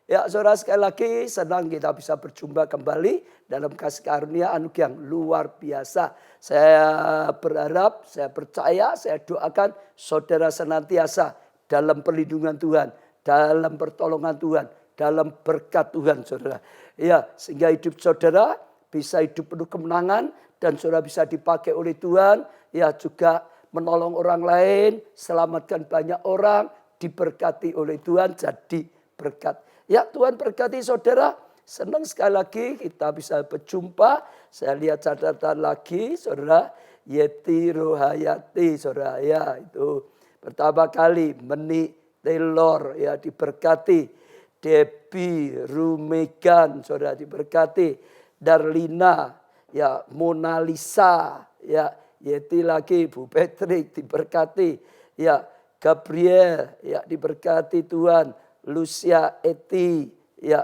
Ya saudara, sekali lagi senang kita bisa berjumpa kembali dalam kasih karunia anugerah yang luar biasa. Saya berharap, saya percaya, saya doakan saudara senantiasa dalam perlindungan Tuhan, dalam pertolongan Tuhan, dalam berkat Tuhan saudara. Ya, sehingga hidup saudara bisa hidup penuh kemenangan dan saudara bisa dipakai oleh Tuhan. Ya, juga menolong orang lain, selamatkan banyak orang, diberkati oleh Tuhan, jadi berkat. Ya, Tuhan berkati saudara. Senang sekali lagi kita bisa berjumpa. Saya lihat catatan lagi saudara. Yeti Rohayati saudara. Ya, itu pertama kali. Meni Taylor ya diberkati. Debbie Rumegan saudara diberkati. Darlina ya, Mona Lisa ya, Yeti lagi Bu Patrick diberkati. Ya, Gabriel ya diberkati Tuhan. Lucia Eti, ya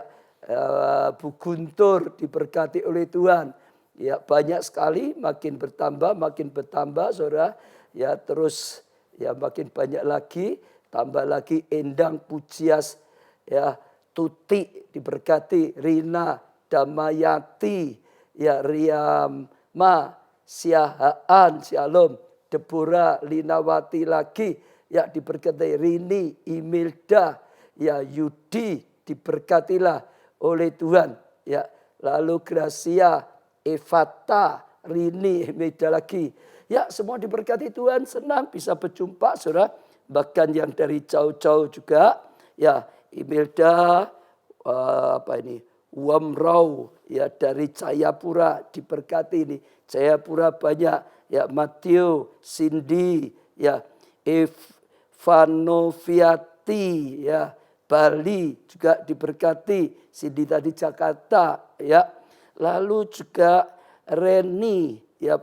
Bu Guntur diberkati oleh Tuhan. Ya, banyak sekali, makin bertambah saudara. Ya, terus ya makin banyak lagi, tambah lagi Endang Pujias, ya Tuti diberkati, Rina Damayati, ya Riyama Siahaan, Shalom, Deborah Linawati lagi, ya diberkati, Rini Imelda, ya Yudi diberkatilah oleh Tuhan. Ya, lalu Gracia, Evata, Rini, Meda lagi. Ya, semua diberkati Tuhan, senang bisa berjumpa saudara. Bahkan yang dari jauh-jauh juga. Ya, Imelda, Wamrau, ya dari Jayapura diberkati ini. Jayapura banyak, ya Matthew, Cindy, ya Evanoviati, ya Bali juga diberkati, Cindy tadi Jakarta, ya. Lalu juga Reni, ya,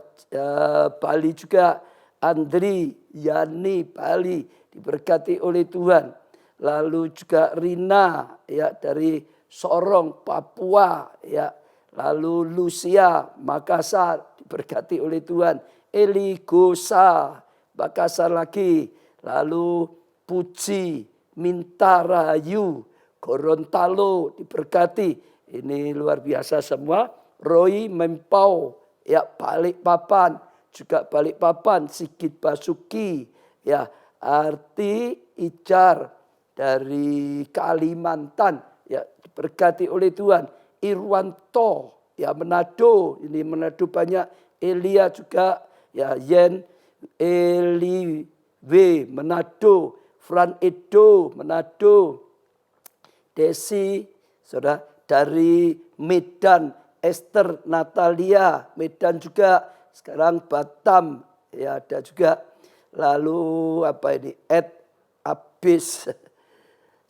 Bali juga, Andri, Yani, Bali diberkati oleh Tuhan. Lalu juga Rina, ya dari Sorong, Papua, ya. Lalu Lucia, Makassar diberkati oleh Tuhan. Eli Gosa, Makassar lagi. Lalu Puji, Mintarayu, Gorontalo diberkati. Ini luar biasa semua. Roy Mempau, ya Balikpapan, juga Balikpapan. Sigit Basuki, ya Arti Ijar dari Kalimantan, ya diberkati oleh Tuhan. Irwanto, ya Manado, ini Manado banyak. Elia juga, ya Yen Eli W Manado. Fran Edo, Manado. Desi, saudara dari Medan. Esther Natalia, Medan juga. Sekarang Batam, ya ada juga. Lalu Ed Abis,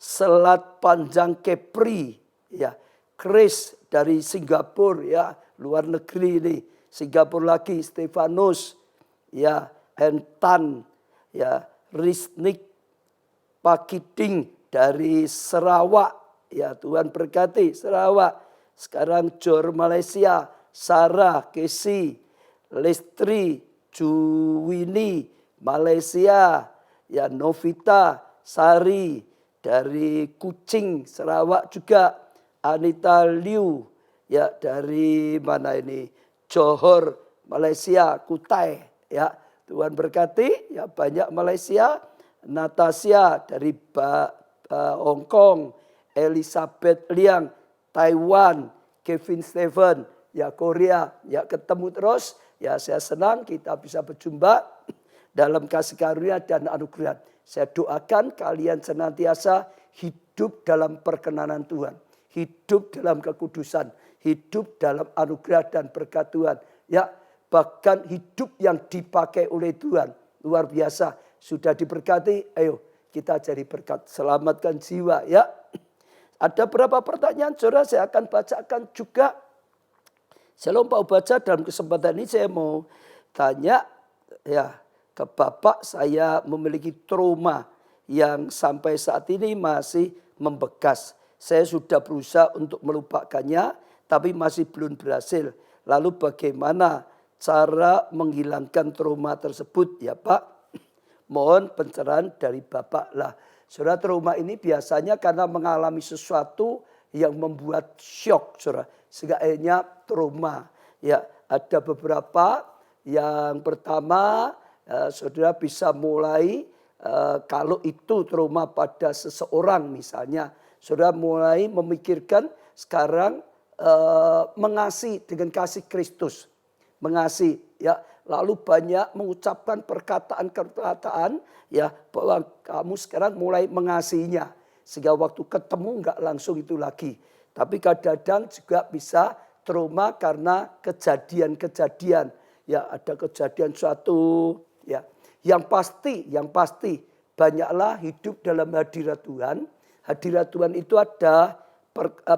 Selat Panjang Kepri, ya Chris dari Singapura, ya luar negeri ini. Singapura lagi, Stefanus, ya Hentan, ya Risnik Pakiding dari Sarawak, ya Tuhan berkati Sarawak. Sekarang Jor Malaysia, Sarah, Kesi, Lestri, Juwini, Malaysia, ya Novita, Sari dari Kucing, Sarawak juga. Anita Liu, ya dari mana ini? Johor, Malaysia, Kutai, ya Tuhan berkati, ya banyak Malaysia. Natasha dari Hong Kong, Elizabeth Liang, Taiwan, Kevin Stephen, ya Korea, ya ketemu terus. Ya saya senang kita bisa berjumpa dalam kasih karunia dan anugerah. Saya doakan kalian senantiasa hidup dalam perkenanan Tuhan, hidup dalam kekudusan, hidup dalam anugerah dan berkat Tuhan. Ya, bahkan hidup yang dipakai oleh Tuhan luar biasa. Sudah diberkati, ayo kita jadi berkat. Selamatkan jiwa, ya. Ada berapa pertanyaan saudara, saya akan bacakan juga. Saya lupa baca, dalam kesempatan ini saya mau tanya ya ke Bapak. Saya memiliki trauma yang sampai saat ini masih membekas. Saya sudah berusaha untuk melupakannya, tapi masih belum berhasil. Lalu bagaimana cara menghilangkan trauma tersebut ya Pak? Mohon pencerahan dari Bapak lah. Saudara, trauma ini biasanya karena mengalami sesuatu yang membuat syok, saudara. Sehingga akhirnya trauma. Ya, ada beberapa. Yang pertama, saudara bisa mulai kalau itu trauma pada seseorang misalnya. Saudara mulai memikirkan sekarang mengasihi dengan kasih Kristus. Mengasihi, ya. Lalu banyak mengucapkan perkataan-perkataan, ya, bahwa kamu sekarang mulai mengasihinya. Sehingga waktu ketemu nggak langsung itu lagi. Tapi kadang-kadang juga bisa trauma karena kejadian-kejadian. Ya, ada kejadian suatu, ya. Yang pasti banyaklah hidup dalam hadirat Tuhan. Hadirat Tuhan itu ada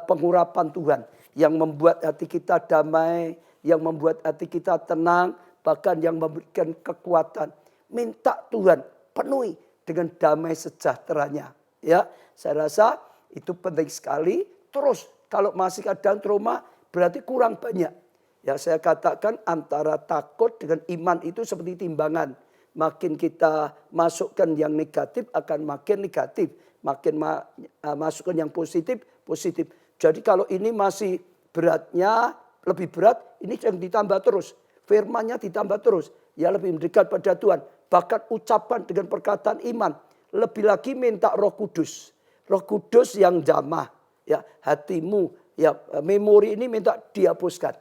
pengurapan Tuhan yang membuat hati kita damai, yang membuat hati kita tenang, bahkan yang memberikan kekuatan. Minta Tuhan penuhi dengan damai sejahteranya. Ya, saya rasa itu penting sekali. Terus kalau masih kadang trauma berarti kurang banyak. Ya, saya katakan antara takut dengan iman itu seperti timbangan. Makin kita masukkan yang negatif akan makin negatif. Makin masukkan yang positif, positif. Jadi kalau ini masih beratnya lebih berat, ini yang ditambah terus. Firman-Nya ditambah terus. Ya, lebih mendekat pada Tuhan. Bahkan ucapan dengan perkataan iman. Lebih lagi minta Roh Kudus. Roh Kudus yang jamah. Ya, hatimu, ya, memori ini minta dihapuskan.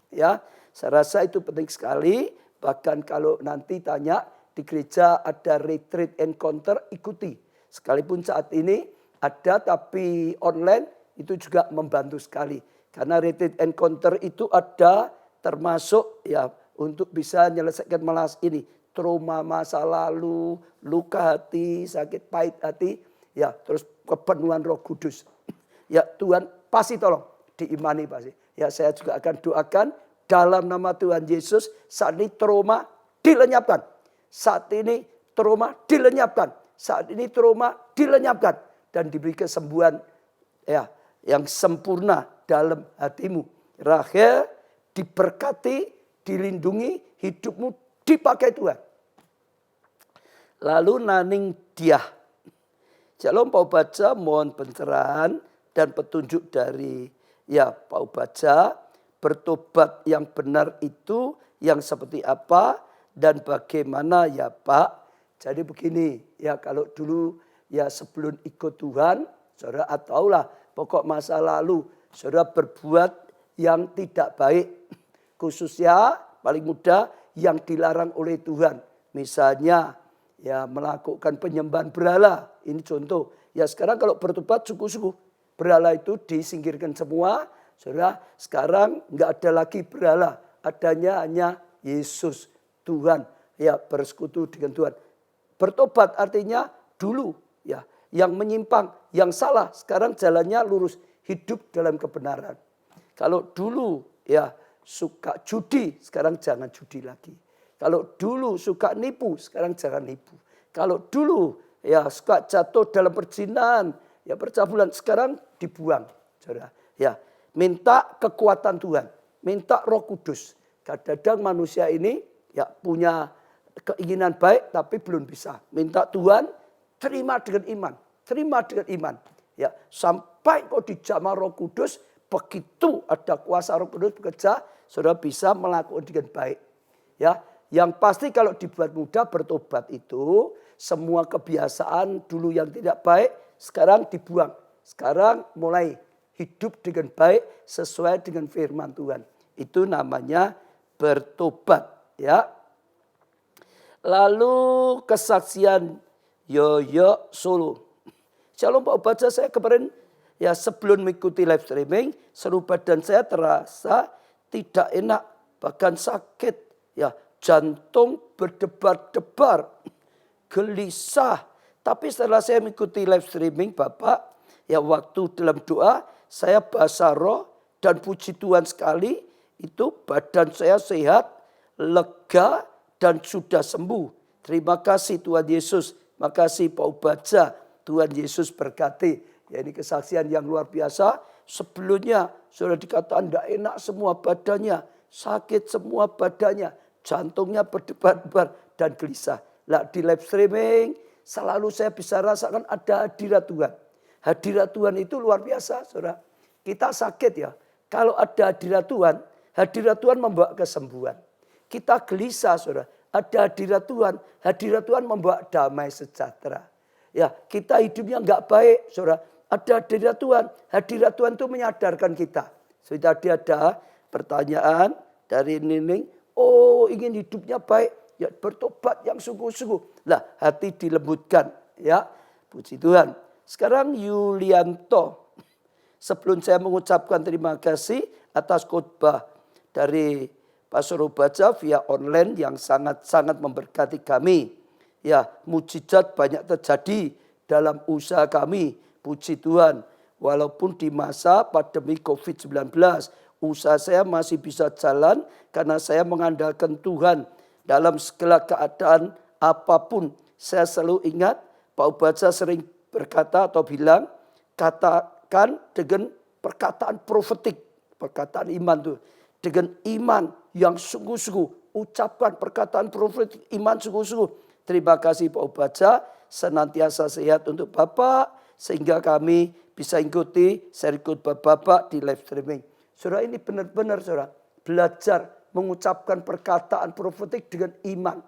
Ya, saya rasa itu penting sekali. Bahkan kalau nanti tanya di gereja ada retreat encounter, ikuti. Sekalipun saat ini ada tapi online itu juga membantu sekali. Karena retreat encounter itu ada termasuk ya untuk bisa menyelesaikan masalah ini. Trauma masa lalu, luka hati, sakit pahit hati. Ya, terus kepenuhan Roh Kudus. Ya, Tuhan pasti tolong, diimani pasti. Ya, saya juga akan doakan dalam nama Tuhan Yesus saat ini trauma dilenyapkan. Saat ini trauma dilenyapkan. Saat ini trauma dilenyapkan. Dan diberi kesembuhan ya, yang sempurna dalam hatimu. Rahel diberkati, dilindungi, hidupmu dipakai Tuhan. Lalu naning dia. Shalom Pak Baca, mohon pencerahan dan petunjuk dari ya Pak Baca. Bertobat yang benar itu yang seperti apa dan bagaimana ya Pak. Jadi begini ya, kalau dulu ya sebelum ikut Tuhan, saudara ataulah pokok masa lalu saudara berbuat yang tidak baik. Khususnya paling mudah yang dilarang oleh Tuhan. Misalnya ya melakukan penyembahan berhala. Ini contoh. Ya sekarang kalau bertobat sungguh-sungguh. Berhala itu disingkirkan semua. Saudara, sekarang enggak ada lagi berhala. Adanya hanya Yesus, Tuhan. Ya, bersekutu dengan Tuhan. Bertobat artinya dulu ya, yang menyimpang, yang salah, sekarang jalannya lurus, hidup dalam kebenaran. Kalau dulu ya suka judi, sekarang jangan judi lagi. Kalau dulu suka nipu, sekarang jangan nipu. Kalau dulu ya suka jatuh dalam perzinahan, ya percabulan, sekarang dibuang. Saudara, ya. Minta kekuatan Tuhan, minta Roh Kudus. Kadang-kadang manusia ini ya punya keinginan baik tapi belum bisa. Minta Tuhan, terima dengan iman, terima dengan iman. Ya, sampai kau dijamah Roh Kudus, begitu ada kuasa Roh Kudus bekerja, saudara bisa melakukan dengan baik. Ya, yang pasti kalau dibuat mudah bertobat itu semua kebiasaan dulu yang tidak baik sekarang dibuang. Sekarang mulai hidup dengan baik sesuai dengan firman Tuhan. Itu namanya bertobat, ya. Lalu kesaksian Yoyo Solo. Shalom Pak Baca, saya kemarin ya sebelum mengikuti live streaming, seluruh badan saya terasa tidak enak, bahkan sakit, ya, jantung berdebar-debar, gelisah. Tapi setelah saya mengikuti live streaming Bapak, ya waktu dalam doa saya bahasa roh dan puji Tuhan sekali, itu badan saya sehat, lega dan sudah sembuh. Terima kasih Tuhan Yesus. Makasih Pak Baca. Tuhan Yesus berkati. Ya, ini kesaksian yang luar biasa. Sebelumnya sudah dikatakan tidak enak semua badannya. Sakit semua badannya. Jantungnya berdebar-debar dan gelisah. Nah, di live streaming selalu saya bisa rasakan ada hadirat Tuhan. Hadirat Tuhan itu luar biasa, saudara. Kita sakit ya, kalau ada hadirat Tuhan membawa kesembuhan. Kita gelisah, saudara, ada hadirat Tuhan membawa damai sejahtera. Ya, kita hidupnya enggak baik, saudara, ada hadirat Tuhan itu menyadarkan kita. Sudah ada pertanyaan dari Nining, oh ingin hidupnya baik, ya bertobat yang sungguh-sungguh. Lah, hati dilembutkan, ya. Puji Tuhan. Sekarang Yulianto, sebelum saya mengucapkan terima kasih atas khotbah dari Pastor Obaja via online yang sangat-sangat memberkati kami. Ya, mujizat banyak terjadi dalam usaha kami. Puji Tuhan. Walaupun di masa pandemi COVID-19, usaha saya masih bisa jalan karena saya mengandalkan Tuhan. Dalam segala keadaan apapun, saya selalu ingat Pak Obaja sering berkata atau bilang, katakan dengan perkataan profetik, perkataan iman tuh. Dengan iman yang sungguh-sungguh, ucapkan perkataan profetik iman sungguh-sungguh. Terima kasih Pak Obaja, senantiasa sehat untuk Bapak, sehingga kami bisa ikuti seri khotbah Bapak di live streaming. Saudara, ini benar-benar saudara, belajar mengucapkan perkataan profetik dengan iman.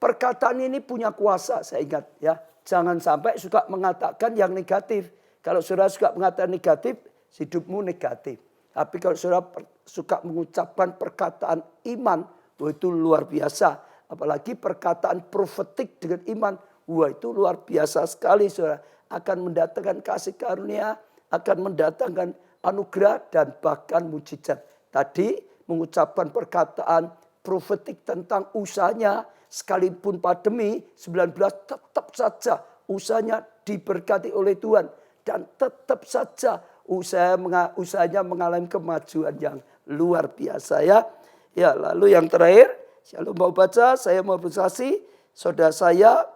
Perkataan ini punya kuasa, saya ingat ya. Jangan sampai suka mengatakan yang negatif. Kalau saudara suka mengatakan negatif, hidupmu negatif. Tapi kalau saudara suka mengucapkan perkataan iman, wah itu luar biasa. Apalagi perkataan profetik dengan iman, wah itu luar biasa sekali saudara. Akan mendatangkan kasih karunia, akan mendatangkan anugerah dan bahkan mujizat. Tadi mengucapkan perkataan profetik tentang usahanya, sekalipun pandemi 19 tetap saja usahanya diberkati oleh Tuhan. Dan tetap saja usahanya mengalami kemajuan yang luar biasa ya. Ya, lalu yang terakhir, saya mau baca, saya mau bersaksi, saudara saya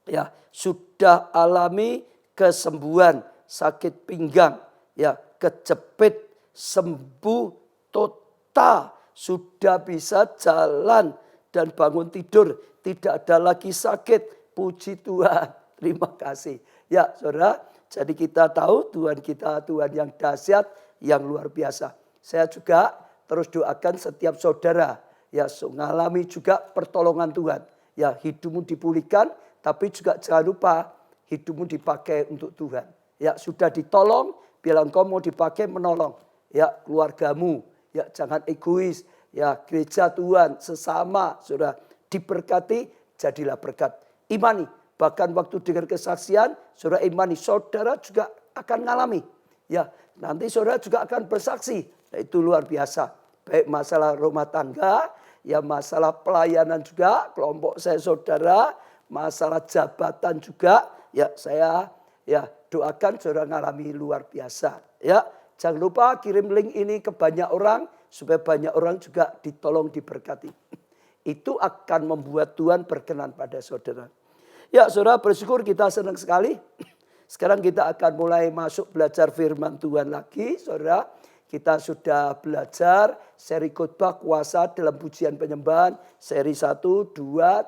ya sudah alami kesembuhan sakit pinggang, ya kejepit, sembuh total, sudah bisa jalan dan bangun tidur, tidak ada lagi sakit. Puji Tuhan, terima kasih. Ya saudara, jadi kita tahu Tuhan kita Tuhan yang dahsyat, yang luar biasa. Saya juga terus doakan setiap saudara, ya mengalami juga pertolongan Tuhan. Ya hidupmu dipulihkan, tapi juga jangan lupa hidupmu dipakai untuk Tuhan. Ya sudah ditolong, biar engkau mau dipakai menolong. Ya keluargamu, ya jangan egois. Ya gereja Tuhan sesama sudah diberkati, jadilah berkat. Imani, bahkan waktu dengar kesaksian, saudara imani, saudara juga akan ngalami. Ya nanti saudara juga akan bersaksi. Nah, itu luar biasa. Baik masalah rumah tangga, ya masalah pelayanan juga, kelompok saya saudara, masalah jabatan juga, ya saya ya doakan saudara ngalami luar biasa. Ya jangan lupa kirim link ini ke banyak orang supaya banyak orang juga ditolong diberkati. Itu akan membuat Tuhan berkenan pada saudara. Ya saudara, bersyukur kita senang sekali. Sekarang kita akan mulai masuk belajar firman Tuhan lagi, saudara. Kita sudah belajar seri khotbah kuasa dalam pujian penyembahan. Seri 1, 2,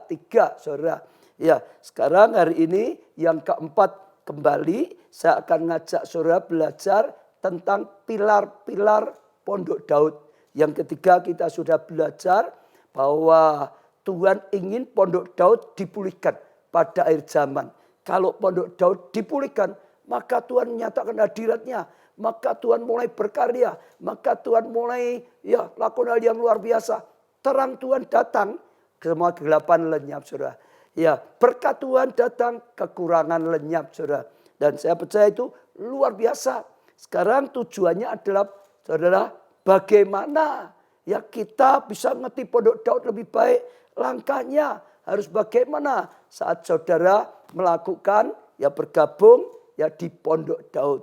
3 saudara. Ya sekarang hari ini yang keempat kembali saya akan ngajak saudara belajar tentang pilar-pilar pondok Daud. Yang ketiga kita sudah belajar bahwa Tuhan ingin pondok Daud dipulihkan pada akhir zaman. Kalau pondok Daud dipulihkan, maka Tuhan menyatakan hadiratnya. Maka Tuhan mulai berkarya. Maka Tuhan mulai ya lakukan hal yang luar biasa. Terang Tuhan datang, semua kegelapan lenyap saudara. Ya berkat Tuhan datang, kekurangan lenyap saudara. Dan saya percaya itu luar biasa. Sekarang tujuannya adalah saudara, bagaimana ya kita bisa ngerti pondok Daud lebih baik. Langkahnya harus bagaimana saat saudara melakukan ya bergabung ya di pondok Daud.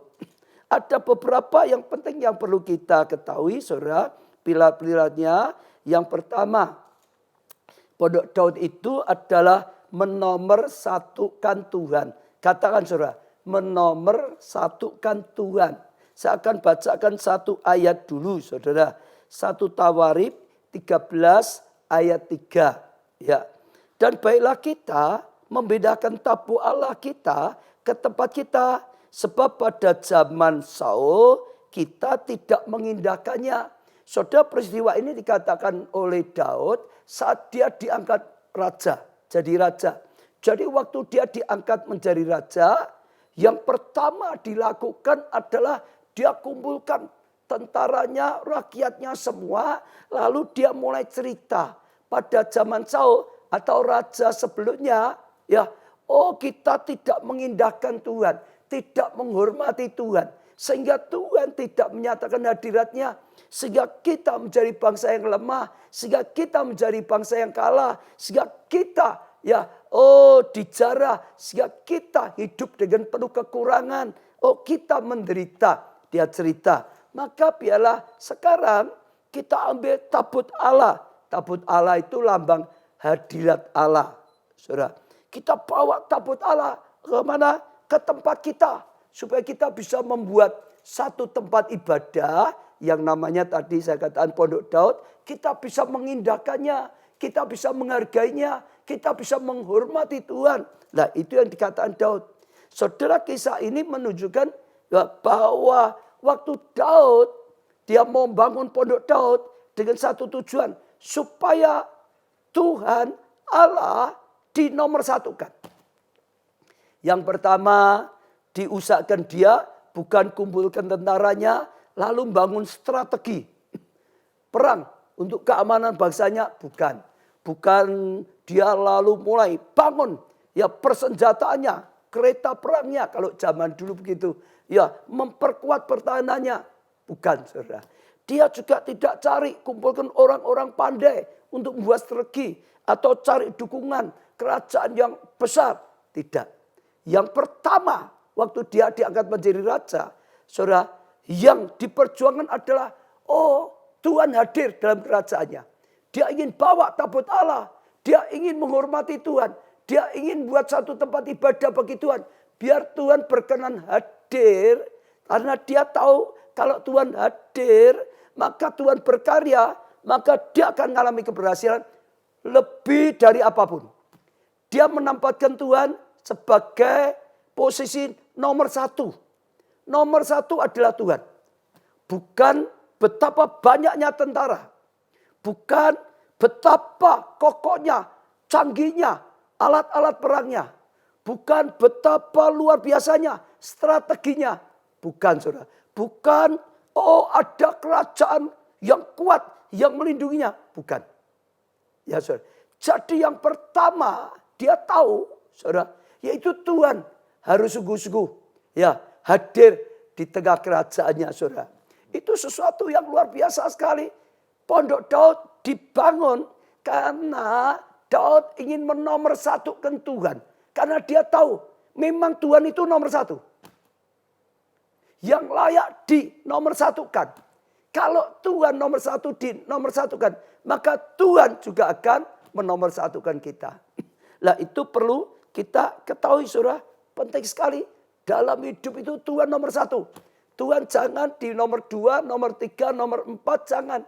Ada beberapa yang penting yang perlu kita ketahui saudara. Pilar-pilarnya yang pertama, pondok Daud itu adalah menomorsatukan Tuhan. Katakan saudara, menomorsatukan Tuhan. Saya akan bacakan satu ayat dulu saudara. 1 Tawarikh 13 ayat 3. Ya. Dan baiklah kita membedakan tabu Allah kita ke tempat kita. Sebab pada zaman Saul kita tidak mengindahkannya. Saudara, peristiwa ini dikatakan oleh Daud saat dia diangkat raja, jadi raja. Jadi waktu dia diangkat menjadi raja, yang pertama dilakukan adalah dia kumpulkan tentaranya, rakyatnya semua. Lalu dia mulai cerita pada zaman Saul atau raja sebelumnya. Ya, oh kita tidak mengindahkan Tuhan, tidak menghormati Tuhan. Sehingga Tuhan tidak menyatakan hadiratnya. Sehingga kita menjadi bangsa yang lemah. Sehingga kita menjadi bangsa yang kalah. Sehingga kita dijarah. Sehingga kita hidup dengan penuh kekurangan. Oh kita menderita. Dia cerita. Maka biarlah sekarang kita ambil tabut Allah. Tabut Allah itu lambang hadirat Allah. Saudara, kita bawa tabut Allah ke mana? Ke tempat kita. Supaya kita bisa membuat satu tempat ibadah yang namanya tadi saya katakan Pondok Daud. Kita bisa mengindahkannya, kita bisa menghargainya, kita bisa menghormati Tuhan. Nah itu yang dikatakan Daud. Saudara, kisah ini menunjukkan bahwa waktu Daud dia mau membangun Pondok Daud dengan satu tujuan. Supaya Tuhan Allah dinomorsatukan. Yang pertama, diusahakan dia bukan kumpulkan tentaranya lalu bangun strategi perang untuk keamanan bangsanya, bukan. Bukan dia lalu mulai bangun ya persenjataannya, kereta perangnya kalau zaman dulu begitu. Ya, memperkuat pertahanannya, bukan saudara. Dia juga tidak cari kumpulkan orang-orang pandai untuk membuat strategi atau cari dukungan kerajaan yang besar, tidak. Yang pertama waktu dia diangkat menjadi raja, saudara, yang diperjuangkan adalah Tuhan hadir dalam kerajaannya. Dia ingin bawa tabut Allah, dia ingin menghormati Tuhan, dia ingin buat satu tempat ibadah bagi Tuhan. Biar Tuhan berkenan hadir, karena dia tahu kalau Tuhan hadir, maka Tuhan berkarya, maka dia akan mengalami keberhasilan lebih dari apapun. Dia menempatkan Tuhan sebagai posisi nomor satu. Nomor satu adalah Tuhan. Bukan betapa banyaknya tentara. Bukan betapa kokohnya, canggihnya alat-alat perangnya. Bukan betapa luar biasanya strateginya. Bukan saudara. Bukan ada kerajaan yang kuat yang melindunginya. Bukan. Ya saudara. Jadi yang pertama dia tahu saudara, yaitu Tuhan harus sungguh-sungguh ya hadir di tengah kerajaannya saudara. Itu sesuatu yang luar biasa sekali. Pondok Daud dibangun karena Daud ingin menomorsatukan Tuhan. Karena dia tahu memang Tuhan itu nomor satu. Yang layak dinomorsatukan. Kalau Tuhan nomor satu dinomorsatukan, maka Tuhan juga akan menomorsatukan kita. Lah itu perlu kita ketahui saudara, penting sekali. Dalam hidup itu Tuhan nomor satu. Tuhan jangan di nomor 2, nomor 3, nomor 4, jangan.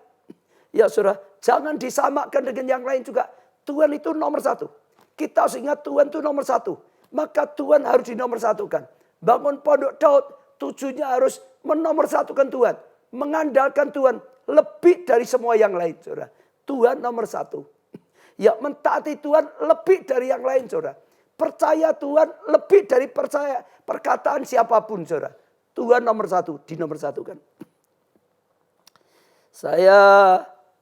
Ya saudara, jangan disamakan dengan yang lain juga. Tuhan itu nomor satu. Kita harus ingat Tuhan itu nomor satu. Maka Tuhan harus dinomorsatukan. Bangun Pondok Daud, tujuannya harus menomorsatukan Tuhan. Mengandalkan Tuhan lebih dari semua yang lain saudara. Tuhan nomor satu. Ya mentaati Tuhan lebih dari yang lain saudara. Percaya Tuhan lebih dari percaya perkataan siapapun saudara. Tuhan nomor satu, dinomorsatukan. Saya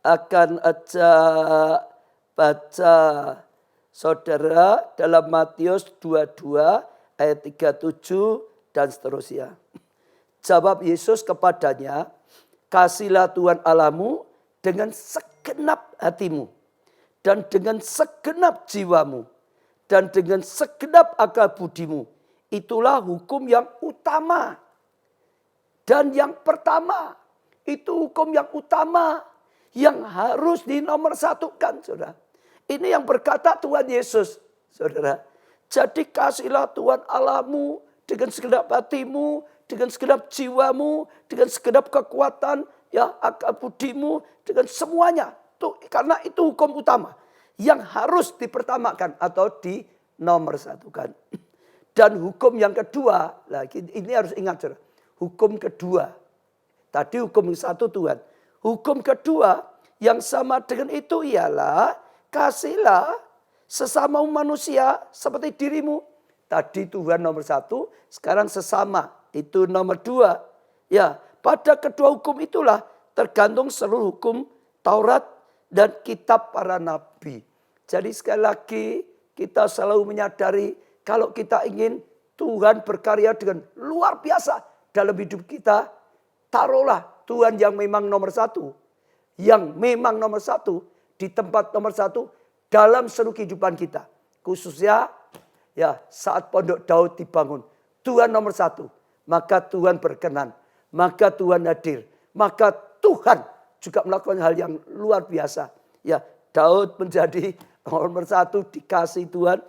akan ajak baca saudara dalam Matius 22 ayat 37 dan seterusnya. Jawab Yesus kepadanya, kasihlah Tuhan Allahmu dengan segenap hatimu, dan dengan segenap jiwamu, dan dengan segenap akal budimu. Itulah hukum yang utama. Dan yang pertama, itu hukum yang utama yang harus dinomorsatukan, saudara. Ini yang berkata Tuhan Yesus, saudara. Jadi kasihlah Tuhan Allahmu dengan segenap hatimu, dengan segenap jiwamu, dengan segenap kekuatan, ya akal budimu, dengan semuanya. Karena itu hukum utama yang harus dipertamakan atau nomor satu kan. Dan hukum yang kedua, lagi ini harus ingat saudara. Hukum kedua, tadi hukum satu Tuhan. Hukum kedua yang sama dengan itu ialah kasihlah sesama manusia seperti dirimu. Tadi Tuhan nomor satu, sekarang sesama itu nomor dua. Ya, pada kedua hukum itulah tergantung seluruh hukum Taurat dan kitab para nabi. Jadi sekali lagi kita selalu menyadari kalau kita ingin Tuhan berkarya dengan luar biasa dalam hidup kita, taruhlah Tuhan yang memang nomor satu. Yang memang nomor satu, di tempat nomor satu dalam seluruh kehidupan kita. Khususnya ya saat Pondok Daud dibangun. Tuhan nomor satu. Maka Tuhan berkenan. Maka Tuhan hadir. Maka Tuhan juga melakukan hal yang luar biasa. Ya, Daud menjadi nomor satu, dikasih Tuhan,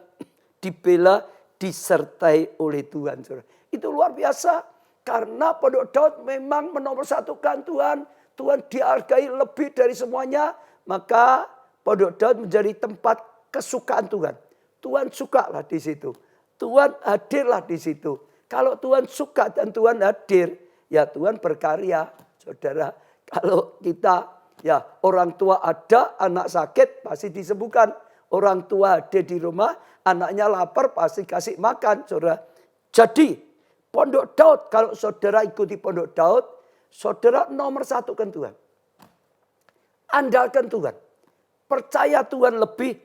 dibela, disertai oleh Tuhan. Itu luar biasa. Karena Pondok Daud memang menomorsatukan Tuhan. Tuhan dihargai lebih dari semuanya. Maka Pondok Daud menjadi tempat kesukaan Tuhan. Tuhan sukalah di situ. Tuhan hadirlah di situ. Kalau Tuhan suka dan Tuhan hadir, ya Tuhan berkarya. Saudara, kalau kita ya orang tua ada, anak sakit pasti disembuhkan. Orang tua ada di rumah, anaknya lapar pasti kasih makan. Saudara. Jadi Pondok Daud, kalau saudara ikuti Pondok Daud, saudara nomor satu kan Tuhan. Andalkan Tuhan. Percaya Tuhan lebih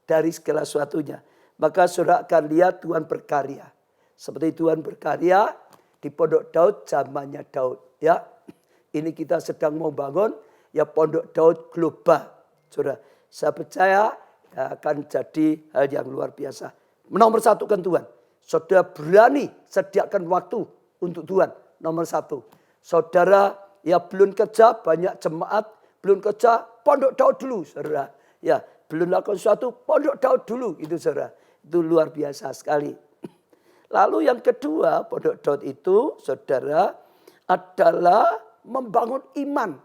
dari segala sesuatunya. Maka saudara akan lihat Tuhan berkarya. Seperti Tuhan berkarya di Pondok Daud zamannya Daud. Ya, ini kita sedang membangun ya Pondok Daud global. Saudara, saya percaya ya, akan jadi hal yang luar biasa. Nomor satu kan Tuhan. Saudara berani sediakan waktu untuk Tuhan. Nomor satu. Saudara ya belum kerja banyak jemaat. Belum kerja Pondok Daud dulu saudara. Ya belum lakukan sesuatu Pondok Daud dulu. Itu saudara. Itu luar biasa sekali. Lalu yang kedua Pondok Daud itu saudara adalah membangun iman.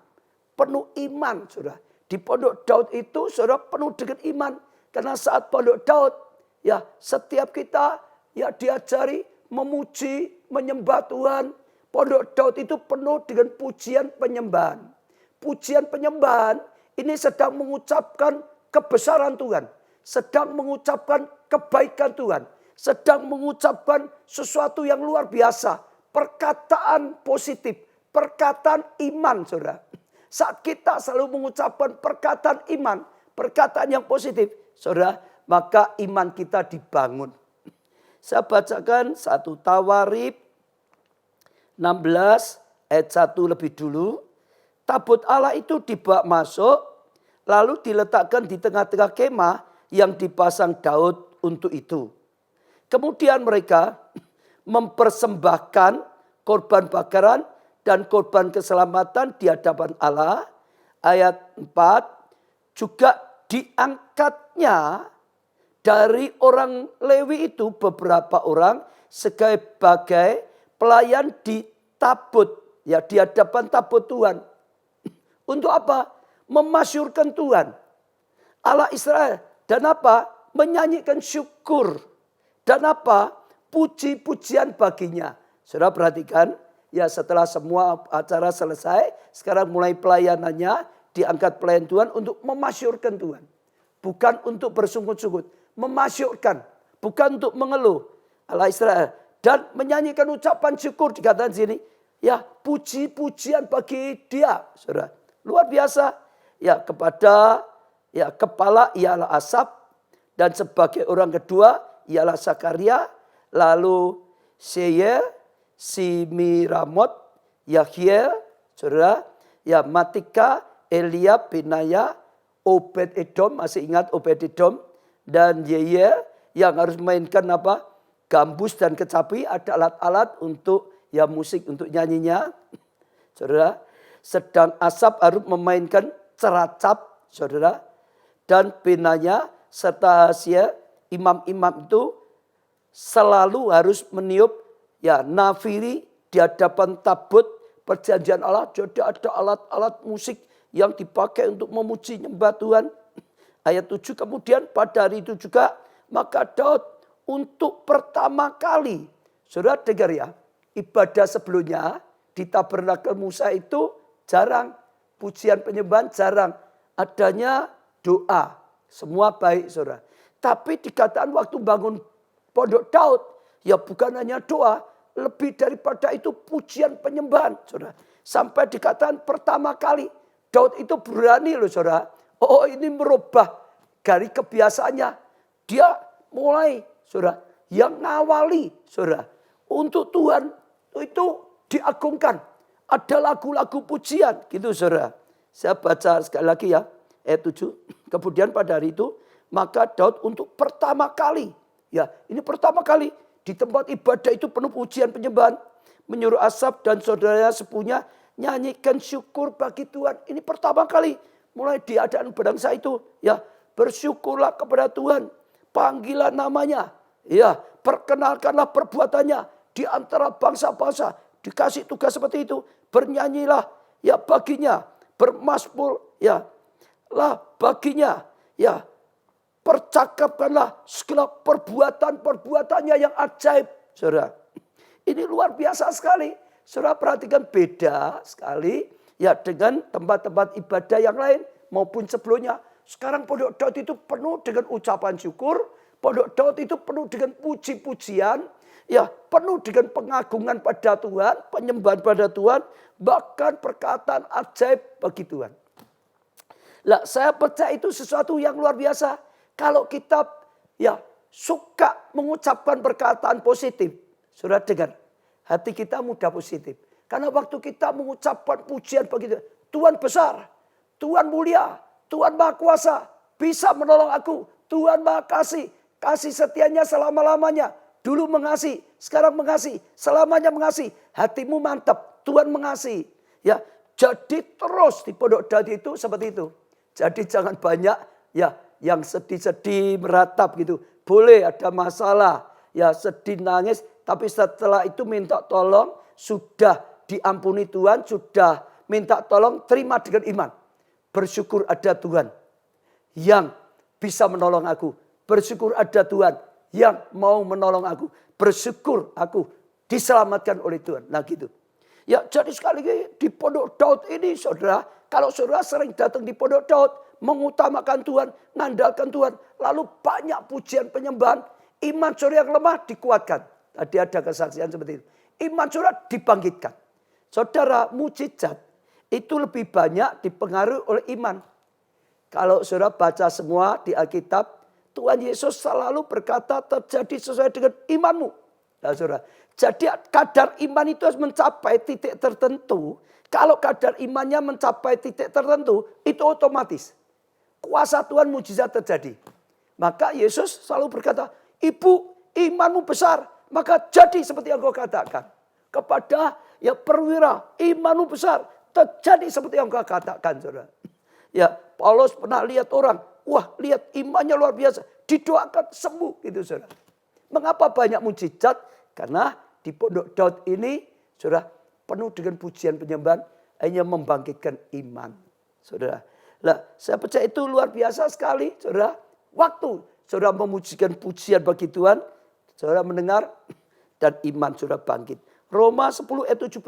Penuh iman saudara. Di Pondok Daud itu saudara penuh dengan iman. Karena saat Pondok Daud ya setiap kita ya diajari memuji, menyembah Tuhan. Pondok Daud itu penuh dengan pujian penyembahan. Pujian penyembahan ini sedang mengucapkan kebesaran Tuhan. Sedang mengucapkan kebaikan Tuhan. Sedang mengucapkan sesuatu yang luar biasa. Perkataan positif. Perkataan iman saudara. Saat kita selalu mengucapkan perkataan iman. Perkataan yang positif. Saudara, maka iman kita dibangun. Saya bacakan 1 Tawarib 16 ayat 1 lebih dulu. Tabut Allah itu dibawa masuk, lalu diletakkan di tengah-tengah kemah yang dipasang Daud untuk itu. Kemudian mereka mempersembahkan korban bakaran dan korban keselamatan di hadapan Allah. Ayat 4, juga diangkatnya dari orang Lewi itu beberapa orang sebagai pelayan di tabut, ya di hadapan tabut Tuhan. Untuk apa? Memasyurkan Tuhan. Allah Israel. Dan apa? Menyanyikan syukur. Dan apa? Puji-pujian baginya. Saudara perhatikan. Ya setelah semua acara selesai. Sekarang mulai pelayanannya. Diangkat pelayan Tuhan untuk memasyurkan Tuhan. Bukan untuk bersungut-sungut. Memasyurkan. Bukan untuk mengeluh. Allah Israel. Dan menyanyikan ucapan syukur. Dikatakan sini. Ya puji-pujian bagi dia. Saudara. Luar biasa. Ya kepada ya kepala ialah Asaf. Dan sebagai orang kedua ialah Sakaria. Lalu Seyel, Simiramot, Yahiel, saudara. Ya Matika, Eliab, Benaya, Obed Edom. Masih ingat Obed Edom. Dan Yeyel yang harus memainkan apa? Gambus dan kecapi. Ada alat-alat untuk ya musik untuk nyanyinya. Saudara. Sedang Asaf harus memainkan ceracap, saudara. Dan Benaya serta Hasia, imam-imam itu selalu harus meniup ya nafiri di hadapan tabut perjanjian Allah. Jadi ada alat-alat musik yang dipakai untuk memuji nyembah Tuhan. Ayat 7, kemudian pada hari itu juga Maka Daud untuk pertama kali, saudara dengar ya, ibadah sebelumnya di tabernakel Musa itu jarang, pujian penyembahan jarang, adanya doa. Semua baik saudara. Tapi dikatakan waktu bangun pondok Daud, ya bukan hanya doa, lebih daripada itu pujian penyembahan saudara. Sampai dikatakan pertama kali Daud itu berani loh saudara. Oh ini merubah dari kebiasaannya. Dia mulai saudara yang ngawali saudara. Untuk Tuhan itu diagungkan. Ada lagu-lagu pujian gitu saudara. Saya baca sekali lagi ya ayat 7. Kemudian pada hari itu maka Daud untuk pertama kali. Ya ini pertama kali di tempat ibadah itu penuh pujian penyembahan. Menyuruh Asaf dan saudaranya sepunya nyanyikan syukur bagi Tuhan. Ini pertama kali mulai diadakan bangsa itu. Ya bersyukurlah kepada Tuhan. Panggilan namanya. Ya perkenalkanlah perbuatannya di antara bangsa-bangsa. Dikasih tugas seperti itu. Bernyanyilah ya baginya. Bermasmur ya lah baginya. Ya percakapkanlah segala perbuatan-perbuatannya yang ajaib. Saudara. Ini luar biasa sekali. Saudara perhatikan beda sekali ya dengan tempat-tempat ibadah yang lain maupun sebelumnya. Sekarang pondok Daud itu penuh dengan ucapan syukur. Pondok Daud itu penuh dengan puji-pujian. Ya penuh dengan pengagungan pada Tuhan. Penyembahan pada Tuhan. Bahkan perkataan ajaib bagi Tuhan. Lah saya percaya itu sesuatu yang luar biasa. Kalau kita ya suka mengucapkan perkataan positif. Saudara dengar. Hati kita mudah positif. Karena waktu kita mengucapkan pujian bagi Tuhan. Tuhan besar. Tuhan mulia. Tuhan maha kuasa. Bisa menolong aku. Tuhan maha kasih. Kasih setianya selama-lamanya. Dulu mengasihi. Sekarang mengasihi. Selamanya mengasihi. Hatimu mantap. Tuhan mengasihi. Ya, jadi terus di pondok Daud itu seperti itu. Jadi jangan banyak ya yang sedih-sedih meratap gitu. Boleh ada masalah. Ya sedih nangis. Tapi setelah itu minta tolong, sudah diampuni Tuhan, sudah minta tolong, terima dengan iman. Bersyukur ada Tuhan yang bisa menolong aku. Bersyukur ada Tuhan yang mau menolong aku. Bersyukur aku diselamatkan oleh Tuhan. Nah gitu. Ya jadi sekali lagi di pondok Daud ini saudara, kalau saudara sering datang di pondok Daud, mengutamakan Tuhan, mengandalkan Tuhan. Lalu banyak pujian penyembahan, iman saudara yang lemah dikuatkan. Tadi ada kesaksian seperti itu. Iman saudara dibangkitkan. Saudara mujizat itu lebih banyak dipengaruhi oleh iman. Kalau saudara baca semua di Alkitab, Tuhan Yesus selalu berkata terjadi sesuai dengan imanmu. Nah, saudara, jadi kadar iman itu harus mencapai titik tertentu. Kalau kadar imannya mencapai titik tertentu, itu otomatis. Kuasa Tuhan mujizat terjadi. Maka Yesus selalu berkata, ibu imanmu besar. Maka jadi seperti yang kau katakan. Kepada ya perwira imanmu besar. Terjadi seperti yang kau katakan saudara. Ya Paulus pernah lihat orang. Wah lihat imannya luar biasa. Didoakan sembuh gitu saudara. Mengapa banyak mujizat? Karena di pondok Daud ini saudara penuh dengan pujian penyembahan. Hanya membangkitkan iman. Saudara. Lah saya percaya itu luar biasa sekali saudara. Waktu saudara memujikan pujian bagi Tuhan. Saudara mendengar dan iman saudara bangkit. Roma 10 ayat 17.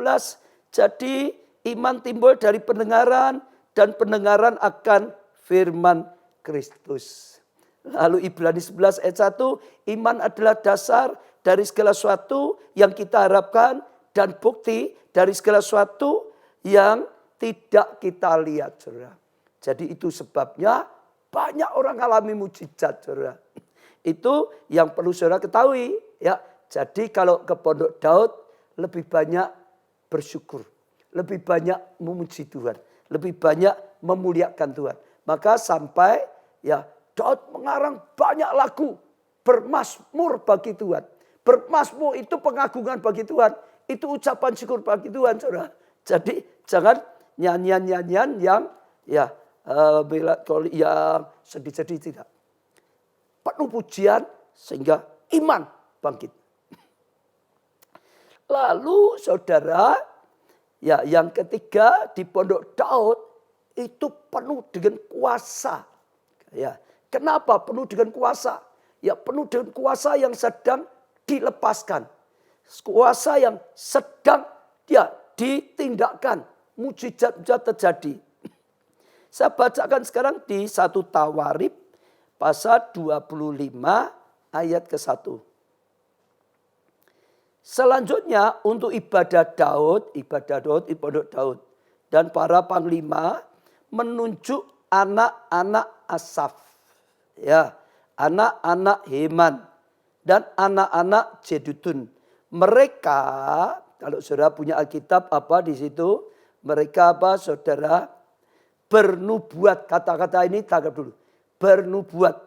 Jadi iman timbul dari pendengaran dan pendengaran akan firman Kristus. Lalu Ibrani 11 ayat 1. Iman adalah dasar dari segala sesuatu yang kita harapkan. Dan bukti dari segala sesuatu yang tidak kita lihat. Saudara. Jadi itu sebabnya banyak orang alami mujizat. Saudara. Itu yang perlu saudara ketahui. Ya, jadi kalau ke pondok Daud lebih banyak bersyukur. Lebih banyak memuji Tuhan. Lebih banyak memuliakan Tuhan. Maka sampai ya Daud mengarang banyak lagu. Bermasmur bagi Tuhan. Bermasmur itu pengagungan bagi Tuhan. Itu ucapan syukur bagi Tuhan saudara. Jadi jangan nyanyian-nyanyian yang ya melankoli yang sedih-sedih tidak. Penuh pujian sehingga iman bangkit. Lalu saudara, ya yang ketiga di pondok Daud itu penuh dengan kuasa. Ya, kenapa penuh dengan kuasa? Ya, penuh dengan kuasa yang sedang dilepaskan. Kuasa yang sedang ditindakkan. Mujizat-mujizat terjadi. Saya bacakan sekarang di 1 Tawarikh pasal 25 ayat ke-1. Selanjutnya untuk ibadah Daud di pondok Daud. Dan para panglima menunjuk anak-anak Asaf. Ya, anak-anak Heman dan anak-anak Jedutun. Mereka, kalau saudara punya Alkitab apa di situ? Mereka apa saudara? Bernubuat. Kata-kata ini tangkap dulu. Bernubuat.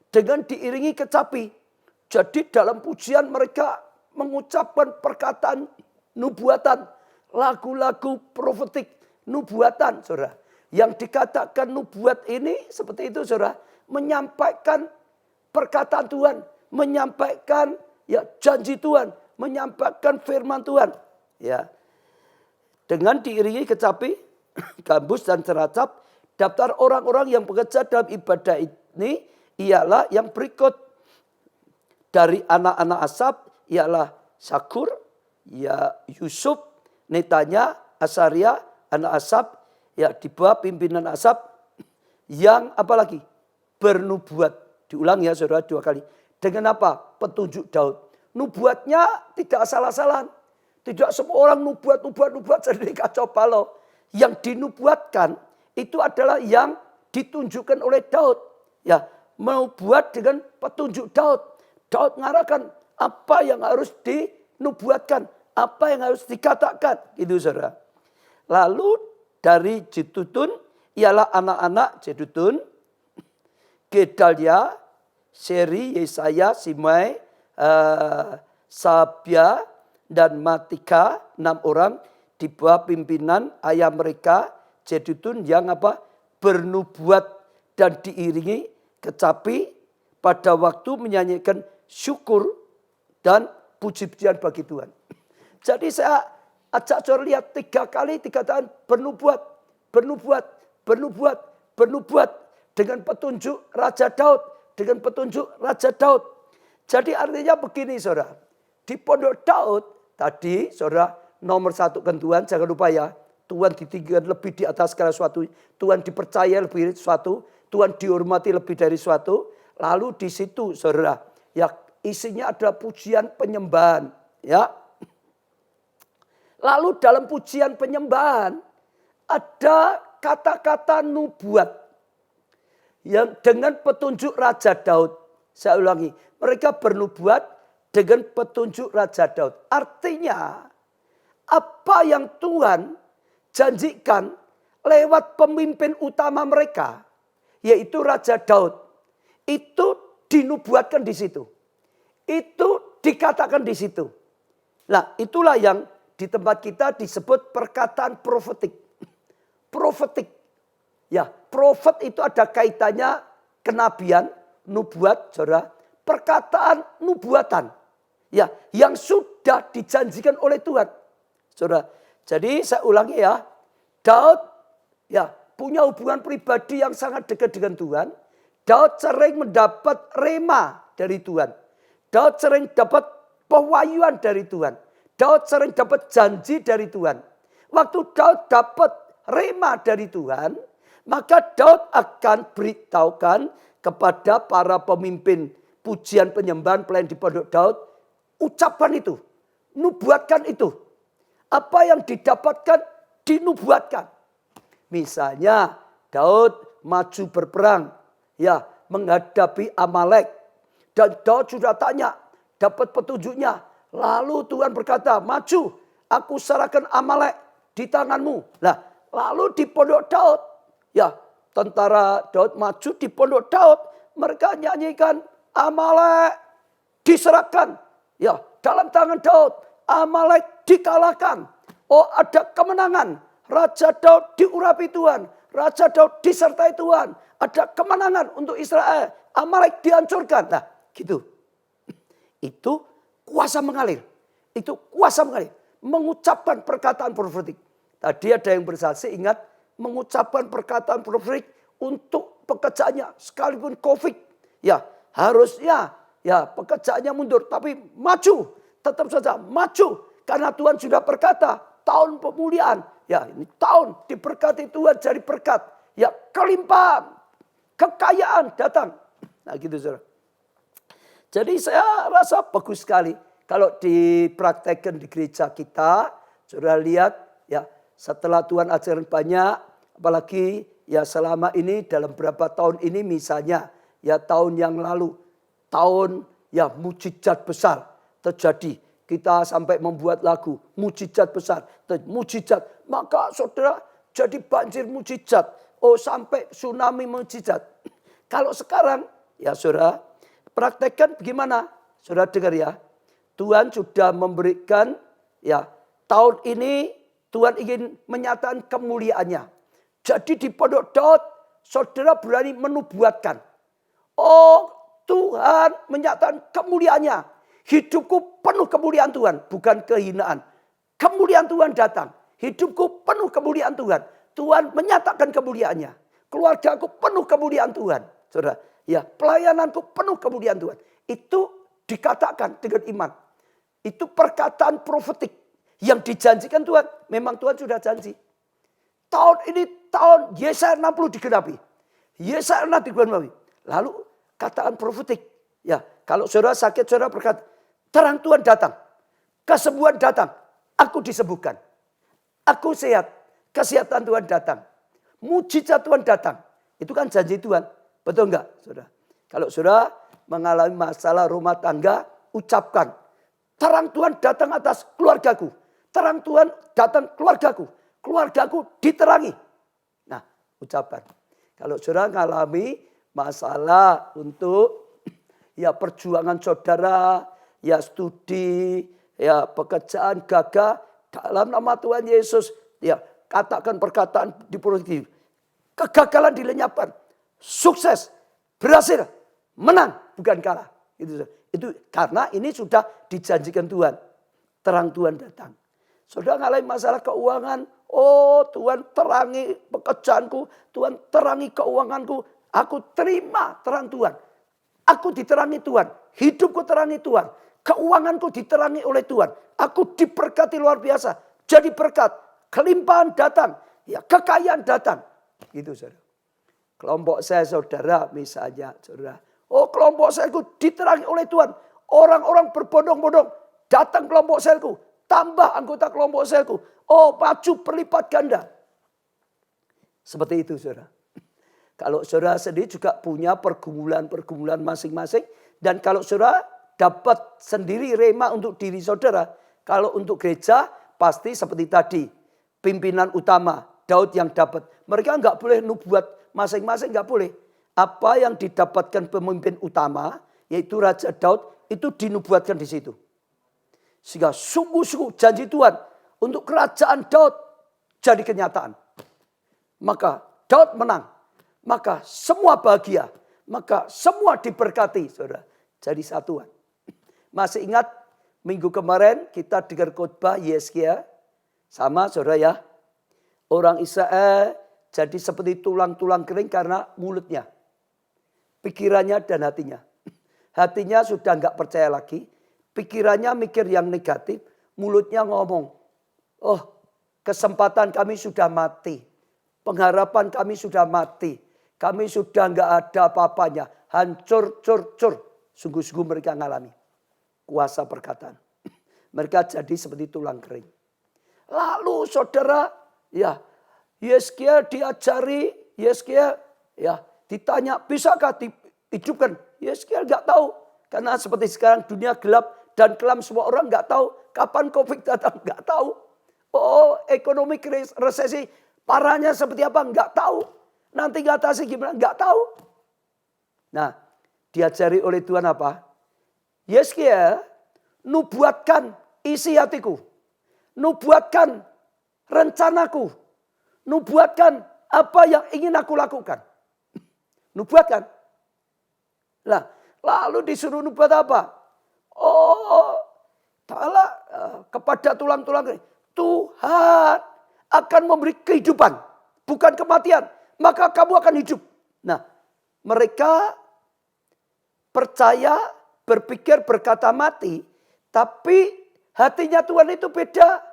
Dengan diiringi kecapi. Jadi dalam pujian mereka mengucapkan perkataan nubuatan. Lagu-lagu profetik nubuatan, saudara. Yang dikatakan nubuat ini seperti itu, saudara. Menyampaikan perkataan Tuhan. Menyampaikan janji Tuhan. Menyampaikan firman Tuhan. Ya. Dengan diiringi kecapi, gambus dan ceracap, daftar orang-orang yang bekerja dalam ibadah ini ialah yang berikut. Dari anak-anak Asaf ialah Sakur, Yusuf, Netanya, Asaria, anak Asaf, di bawah pimpinan Asaf, yang apalagi bernubuat. Diulang ya saudara 2 kali. Dengan apa? Petunjuk Daud. Nubuatnya tidak asal-asalan. Tidak semua orang nubuat jadi kacau balau. Yang dinubuatkan itu adalah yang ditunjukkan oleh Daud. Ya, mau buat dengan petunjuk Daud. Daud mengarahkan apa yang harus dinubuatkan, apa yang harus dikatakan, gitu saudara. Lalu dari Jedutun ialah anak-anak Jedutun, Gedalia, Seri, Yesaya, Simei, Sabia, dan Matika, 6 orang di bawah pimpinan ayah mereka, Jedutun yang apa? Bernubuat dan diiringi kecapi pada waktu menyanyikan syukur dan puji-pujian bagi Tuhan. Jadi saya ajak saudara lihat 3 kali dikatakan bernubuat dengan petunjuk Raja Daud, Jadi artinya begini saudara, di pondok Daud tadi saudara, nomor 1 kan Tuhan, jangan lupa ya. Tuhan ditinggikan lebih di atas segala sesuatu. Tuhan dipercaya lebih dari sesuatu. Tuhan dihormati lebih dari sesuatu. Lalu di situ saudara, ya isinya ada pujian penyembahan. Ya. Lalu dalam pujian penyembahan ada kata-kata nubuat. Yang dengan petunjuk Raja Daud. Saya ulangi, mereka bernubuat dengan petunjuk Raja Daud. Artinya, apa yang Tuhan janjikan lewat pemimpin utama mereka, yaitu Raja Daud, itu dinubuatkan di situ. Itu dikatakan di situ. Nah, itulah yang di tempat kita disebut perkataan profetik. Profetik. Ya, profet itu ada kaitannya kenabian, nubuat, saudara. Perkataan nubuatan. Ya, yang sudah dijanjikan oleh Tuhan. Saudara, jadi saya ulangi ya, Daud punya hubungan pribadi yang sangat dekat dengan Tuhan. Daud sering mendapat rema dari Tuhan. Daud sering dapat pewahyuan dari Tuhan. Daud sering dapat janji dari Tuhan. Waktu Daud dapat rema dari Tuhan, maka Daud akan beritahukan kepada para pemimpin pujian penyembahan pelayan di pondok Daud, ucapan itu, nubuatkan itu. Apa yang didapatkan dinubuatkan. Misalnya Daud maju berperang, menghadapi Amalek. Dan Daud sudah tanya, dapat petunjuknya. Lalu Tuhan berkata, maju, aku serahkan Amalek di tanganmu. Nah, lalu di pondok Daud, tentara Daud maju di pondok Daud, mereka nyanyikan Amalek diserahkan. Dalam tangan Daud, Amalek dikalahkan. Oh, ada kemenangan. Raja Daud diurapi Tuhan. Raja Daud disertai Tuhan. Ada kemenangan untuk Israel. Amalek dihancurkan. Nah, gitu. Itu kuasa mengalir. Itu kuasa mengalir. Mengucapkan perkataan profetik. Tadi ada yang bersaksi, ingat. Mengucapkan perkataan profetik untuk pekerjaannya. Sekalipun COVID. Harusnya ya pekerjaannya mundur, tapi maju. Tetap saja maju. Karena Tuhan sudah berkata, tahun pemulihan. Ya ini tahun diberkati Tuhan jadi berkat. Ya kelimpahan, kekayaan datang. Nah gitu saudara. Jadi saya rasa bagus sekali kalau dipraktekkan di gereja kita. Saudara lihat ya setelah Tuhan ajaran banyak. Apalagi ya selama ini dalam beberapa tahun ini misalnya. Ya tahun yang lalu. Tahun ya mujizat besar terjadi. Kita sampai membuat lagu mujizat besar. Mujizat. Maka saudara jadi banjir mujizat. Oh sampai tsunami mujizat. Kalau sekarang ya saudara praktekkan bagaimana? Saudara dengar ya. Tuhan sudah memberikan ya tahun ini Tuhan ingin menyatakan kemuliaannya. Jadi di Pondok Daud saudara berani menubuatkan. Oh Tuhan menyatakan kemuliaannya. Hidupku penuh kemuliaan Tuhan. Bukan kehinaan. Kemuliaan Tuhan datang. Hidupku penuh kemuliaan Tuhan. Tuhan menyatakan kemuliaannya. Keluargaku penuh kemuliaan Tuhan. Saudara, ya pelayananku penuh kemuliaan Tuhan. Itu dikatakan dengan iman. Itu perkataan profetik. Yang dijanjikan Tuhan. Memang Tuhan sudah janji. Tahun ini tahun Yesaya 60 digenapi. Yesaya 60 digenapi. Lalu kataan profetik. Ya, kalau saudara sakit, saudara berkata, terang Tuhan datang. Kesembuhan datang. Aku disembuhkan. Aku sehat. Kesehatan Tuhan datang. Mujizat Tuhan datang. Itu kan janji Tuhan. Betul enggak, saudara? Kalau saudara mengalami masalah rumah tangga, ucapkan. Terang Tuhan datang atas keluargaku. Terang Tuhan datang keluargaku. Keluargaku diterangi. Nah, ucapkan. Kalau saudara mengalami masalah untuk ya perjuangan saudara, ya studi, ya pekerjaan gagal, dalam nama Tuhan Yesus, ya katakan perkataan diproduktif. Kegagalan dilenyapkan. Sukses. Berhasil. Menang. Bukan kalah. Itu karena ini sudah dijanjikan Tuhan. Terang Tuhan datang. Saudara mengalami masalah keuangan. Oh Tuhan terangi pekerjaanku. Tuhan terangi keuanganku. Aku terima terang Tuhan. Aku diterangi Tuhan. Hidupku terangi Tuhan. Keuanganku diterangi oleh Tuhan. Aku diberkati luar biasa. Jadi berkat. Kelimpahan datang. Ya kekayaan datang. Gitu saudara. Kelompok saya saudara misalnya saudara. Oh kelompok saya diterangi oleh Tuhan. Orang-orang berbondong-bondong. Datang kelompok selku. Tambah anggota kelompok selku. Oh maju berlipat ganda. Seperti itu saudara. Kalau saudara sendiri juga punya pergumulan-pergumulan masing-masing. Dan kalau saudara dapat sendiri rema untuk diri saudara. Kalau untuk gereja pasti seperti tadi. Pimpinan utama Daud yang dapat. Mereka enggak boleh nubuat masing-masing, enggak boleh. Apa yang didapatkan pemimpin utama yaitu Raja Daud itu dinubuatkan di situ. Sehingga sungguh-sungguh janji Tuhan untuk kerajaan Daud jadi kenyataan. Maka Daud menang. Maka semua bahagia. Maka semua diberkati. Saudara. Jadi satuan. Masih ingat minggu kemarin kita dengar khotbah Yesaya. Sama saudara ya. Orang Israel jadi seperti tulang-tulang kering karena mulutnya. Pikirannya dan hatinya. Hatinya sudah enggak percaya lagi. Pikirannya mikir yang negatif. Mulutnya ngomong. Oh kesempatan kami sudah mati. Pengharapan kami sudah mati. Kami sudah enggak ada apa-apanya. Hancur, cur. Sungguh-sungguh mereka mengalami kuasa perkataan. Mereka jadi seperti tulang kering. Lalu saudara, ya Yesaya diajari, Yesaya ya ditanya, bisakah dihidupkan? Yesaya enggak tahu. Karena seperti sekarang dunia gelap dan kelam semua orang enggak tahu. Kapan Covid datang enggak tahu. Oh ekonomi resesi parahnya seperti apa enggak tahu. Nanti ngatasi gimana enggak tahu. Nah diajari oleh Tuhan apa? Yesaya nubuatkan isi hatiku. Nubuatkan rencanaku. Nubuatkan apa yang ingin aku lakukan. Nubuatkan. Nah, lalu disuruh nubuat apa? Oh, ta'ala kepada tulang-tulang. Tuhan akan memberi kehidupan. Bukan kematian. Maka kamu akan hidup. Nah, mereka percaya, berpikir, berkata mati. Tapi hatinya Tuhan itu beda.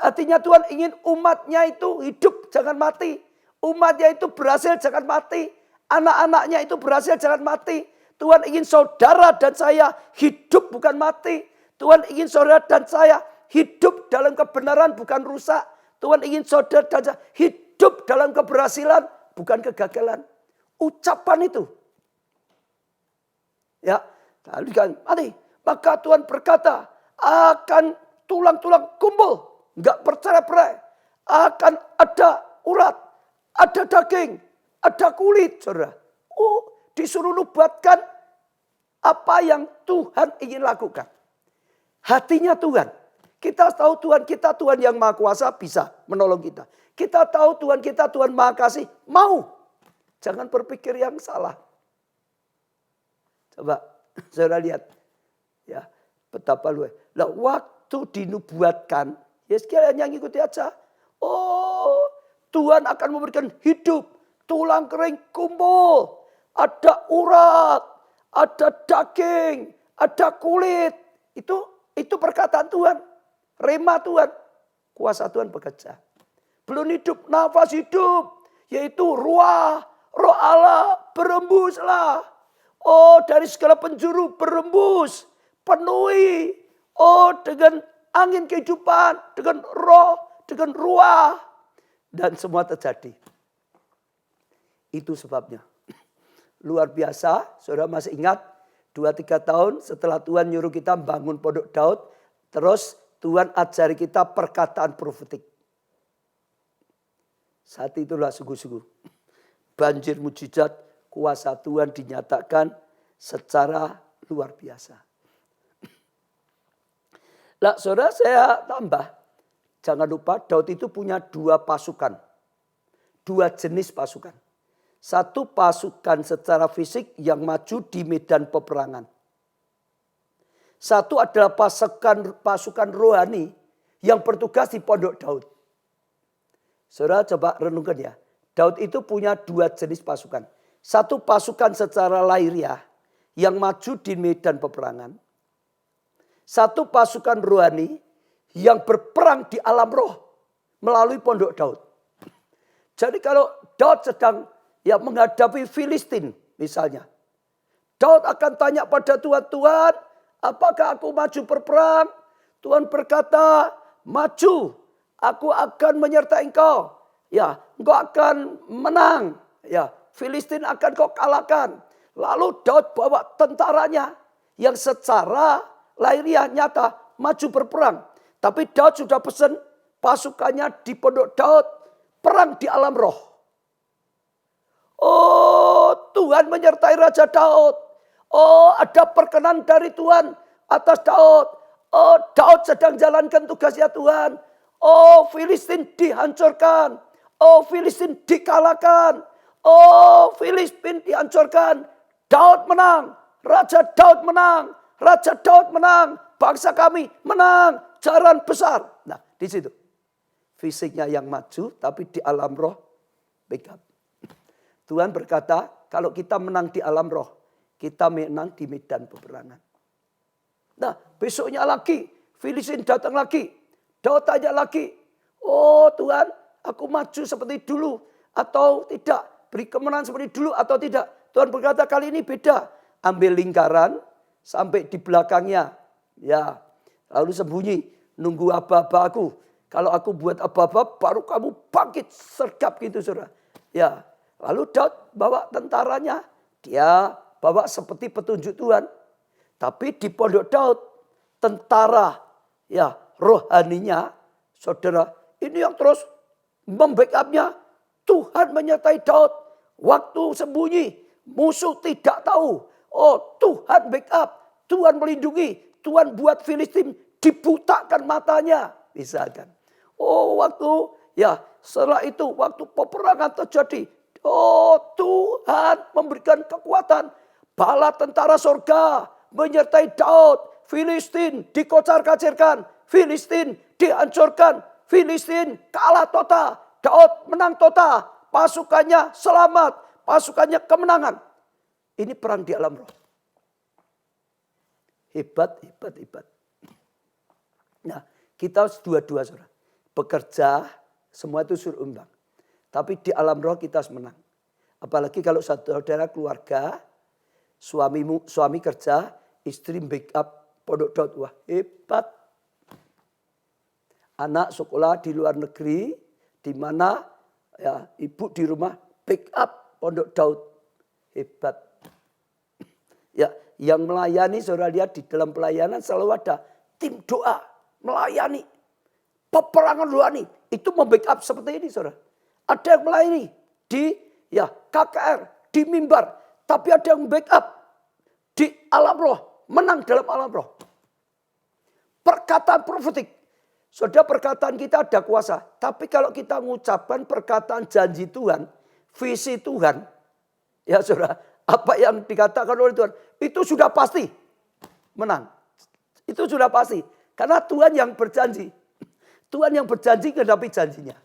Hatinya Tuhan ingin umatnya itu hidup, jangan mati. Umatnya itu berhasil, jangan mati. Anak-anaknya itu berhasil, jangan mati. Tuhan ingin saudara dan saya hidup, bukan mati. Tuhan ingin saudara dan saya hidup dalam kebenaran, bukan rusak. Tuhan ingin saudara dan saya hidup dalam keberhasilan, bukan kegagalan. Ucapan itu. Ya, lalu kan mati. Maka Tuhan berkata, akan tulang-tulang kumpul, enggak bercerai-berai. Akan ada urat, ada daging, ada kulit, saudara. Oh, disuruh nubuatkan apa yang Tuhan ingin lakukan. Hatinya Tuhan. Kita tahu Tuhan kita Tuhan yang Maha Kuasa bisa menolong kita. Kita tahu Tuhan kita Tuhan Maha Kasih mau. Jangan berpikir yang salah. Coba saudara lihat. Ya, betapa luas. Lah waktu dinubuatkan, ya sekalian yang ikuti aja. Oh, Tuhan akan memberikan hidup, tulang kering kumpul, ada urat, ada daging, ada kulit. Itu perkataan Tuhan, rema Tuhan, kuasa Tuhan bekerja. Belum hidup, nafas hidup, yaitu ruah, roh Allah berembuslah. Oh, dari segala penjuru berembus. Penuhi, dengan angin kehidupan, dengan roh, dengan ruah. Dan semua terjadi. Itu sebabnya. Luar biasa, saudara masih ingat 2-3 tahun setelah Tuhan nyuruh kita bangun Pondok Daud. Terus Tuhan ajari kita perkataan profetik. Saat itulah sungguh-sungguh banjir mujizat kuasa Tuhan dinyatakan secara luar biasa. Lah saudara saya tambah. Jangan lupa Daud itu punya 2 pasukan. 2 jenis pasukan. Satu pasukan secara fisik yang maju di medan peperangan. Satu adalah pasukan rohani yang bertugas di Pondok Daud. Saudara coba renungkan ya. Daud itu punya 2 jenis pasukan. Satu pasukan secara lahiriah yang maju di medan peperangan. Satu pasukan rohani yang berperang di alam roh melalui Pondok Daud. Jadi kalau Daud sedang menghadapi Filistin misalnya. Daud akan tanya pada Tuhan, Tuhan apakah aku maju berperang? Tuhan berkata, maju, aku akan menyertai engkau. Ya, engkau akan menang. Ya, Filistin akan kau kalahkan. Lalu Daud bawa tentaranya yang secara lahiriah nyata maju berperang. Tapi Daud sudah pesan pasukannya di Pondok Daud perang di alam roh. Oh, Tuhan menyertai Raja Daud. Oh, ada perkenan dari Tuhan atas Daud. Oh, Daud sedang jalankan tugasnya Tuhan. Oh, Filistin dihancurkan. Oh, Filistin dikalahkan. Oh, Filistin dihancurkan. Daud menang. Raja Daud menang. Raja Daud menang, bangsa kami menang, jaran besar. Nah, di situ fisiknya yang maju, tapi di alam roh backup. Tuhan berkata, kalau kita menang di alam roh, kita menang di medan peperangan. Nah, besoknya lagi, Filistin datang lagi, Daud tanya lagi, oh Tuhan, aku maju seperti dulu atau tidak? Beri kemenangan seperti dulu atau tidak? Tuhan berkata, kali ini beda. Ambil lingkaran, sampai di belakangnya. Ya, lalu sembunyi. Nunggu aba-aba aku. Kalau aku buat aba-aba baru kamu bangkit. Sergap gitu saudara. Ya, lalu Daud bawa tentaranya. Dia bawa seperti petunjuk Tuhan. Tapi di Pondok Daud. Tentara rohaninya. Saudara, ini yang terus membackupnya. Tuhan menyertai Daud. Waktu sembunyi. Musuh tidak tahu. Oh, Tuhan backup, Tuhan melindungi, Tuhan buat Filistin dibutakan matanya, misalkan. Oh, setelah itu waktu peperangan terjadi, oh Tuhan memberikan kekuatan, bala tentara surga menyertai Daud, Filistin dikocar-kacirkan, Filistin dihancurkan, Filistin kalah total, Daud menang total, pasukannya selamat, pasukannya kemenangan. Ini perang di alam roh. Hebat, hebat, hebat. Nah, kita harus dua-dua, saudara. Bekerja, semua itu seimbang. Tapi di alam roh kita harus menang. Apalagi kalau saudara keluarga, suami kerja, istri backup pondok Daud. Wah, hebat. Anak sekolah di luar negeri, di mana ya ibu di rumah backup pondok Daud. Hebat. Ya, yang melayani, saudara lihat di dalam pelayanan selalu ada tim doa, melayani, peperangan rohani. Itu membackup seperti ini, saudara. Ada yang melayani di KKR, di mimbar, tapi ada yang backup di alam roh, menang dalam alam roh. Perkataan profetik, saudara, perkataan kita ada kuasa. Tapi kalau kita mengucapkan perkataan janji Tuhan, visi Tuhan, ya saudara, apa yang dikatakan oleh Tuhan, itu sudah pasti menang. Itu sudah pasti. Karena Tuhan yang berjanji. Tuhan yang berjanji menghadapi janjinya.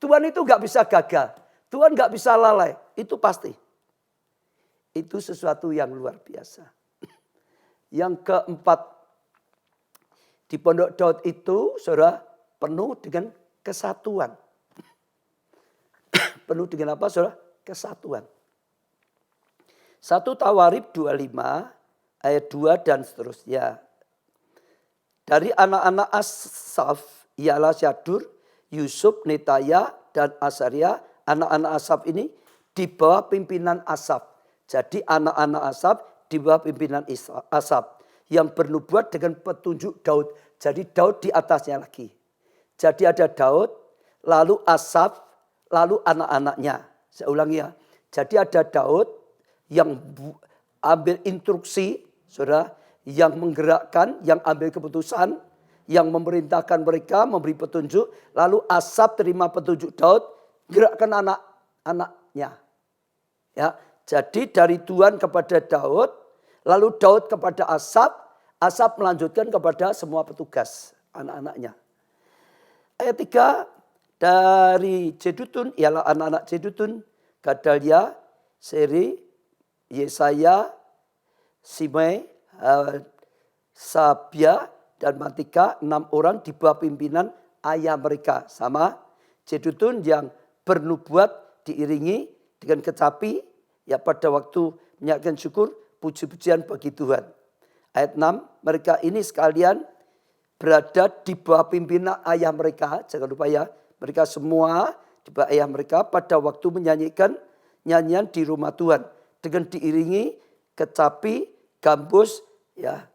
Tuhan itu gak bisa gagal. Tuhan gak bisa lalai. Itu pasti. Itu sesuatu yang luar biasa. Yang keempat. Di Pondok Daud itu, saudara, penuh dengan kesatuan. Penuh dengan apa, saudara? Kesatuan. 1 Tawarikh 25 ayat 2 dan seterusnya. Dari anak-anak Asaf ialah Syadur, Yusuf, Netaya dan Asaria. Anak-anak Asaf ini di bawah pimpinan Asaf. Jadi anak-anak Asaf di bawah pimpinan Asaf yang bernubuat dengan petunjuk Daud. Jadi Daud di atasnya lagi. Jadi ada Daud, lalu Asaf, lalu anak-anaknya. Saya ulangi ya. Jadi ada Daud yang ambil instruksi, saudara, yang menggerakkan, yang ambil keputusan, yang memerintahkan mereka, memberi petunjuk. Lalu Asaf terima petunjuk Daud, gerakkan anak-anaknya. Ya, jadi dari Tuhan kepada Daud, lalu Daud kepada Asaf, Asaf melanjutkan kepada semua petugas anak-anaknya. Ayat 3, dari Jedutun, ialah anak-anak Jedutun, Gadalia, Seri, Yesaya, Simei, Sabia, dan Matika, 6 orang di bawah pimpinan ayah mereka. Sama Jedutun yang bernubuat diiringi dengan kecapi, ya pada waktu menyampaikan syukur, puji-pujian bagi Tuhan. Ayat 6, mereka ini sekalian berada di bawah pimpinan ayah mereka. Jangan lupa ya, mereka semua di bawah ayah mereka pada waktu menyanyikan nyanyian di rumah Tuhan. Dengan diiringi kecapi, gambus, ya,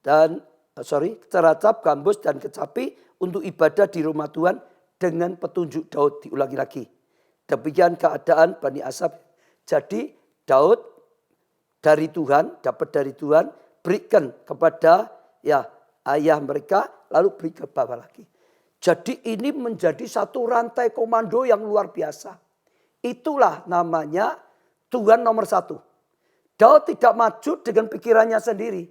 dan ceracap, gambus, dan kecapi untuk ibadah di rumah Tuhan dengan petunjuk Daud. Diulangi lagi. Demikian keadaan Bani Asaf. Jadi Daud dari Tuhan, dapat dari Tuhan, berikan kepada ya ayah mereka, lalu beri ke bawah lagi. Jadi ini menjadi satu rantai komando yang luar biasa. Itulah namanya Tuhan nomor 1. Daud tidak maju dengan pikirannya sendiri.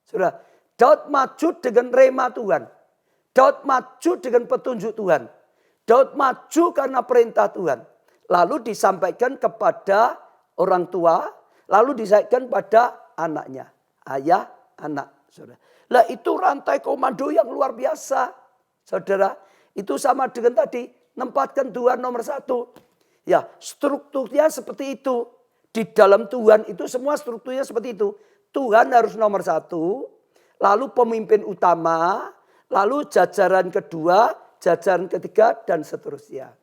Saudara, Daud maju dengan rema Tuhan. Daud maju dengan petunjuk Tuhan. Daud maju karena perintah Tuhan. Lalu disampaikan kepada orang tua. Lalu disampaikan pada anaknya. Ayah, anak. Saudara. Lah itu rantai komando yang luar biasa. Saudara, itu sama dengan tadi. Nempatkan Tuhan nomor 1. Ya, strukturnya seperti itu. Di dalam Tuhan itu semua strukturnya seperti itu. Tuhan harus nomor 1. Lalu pemimpin utama. Lalu jajaran kedua, jajaran ketiga, dan seterusnya.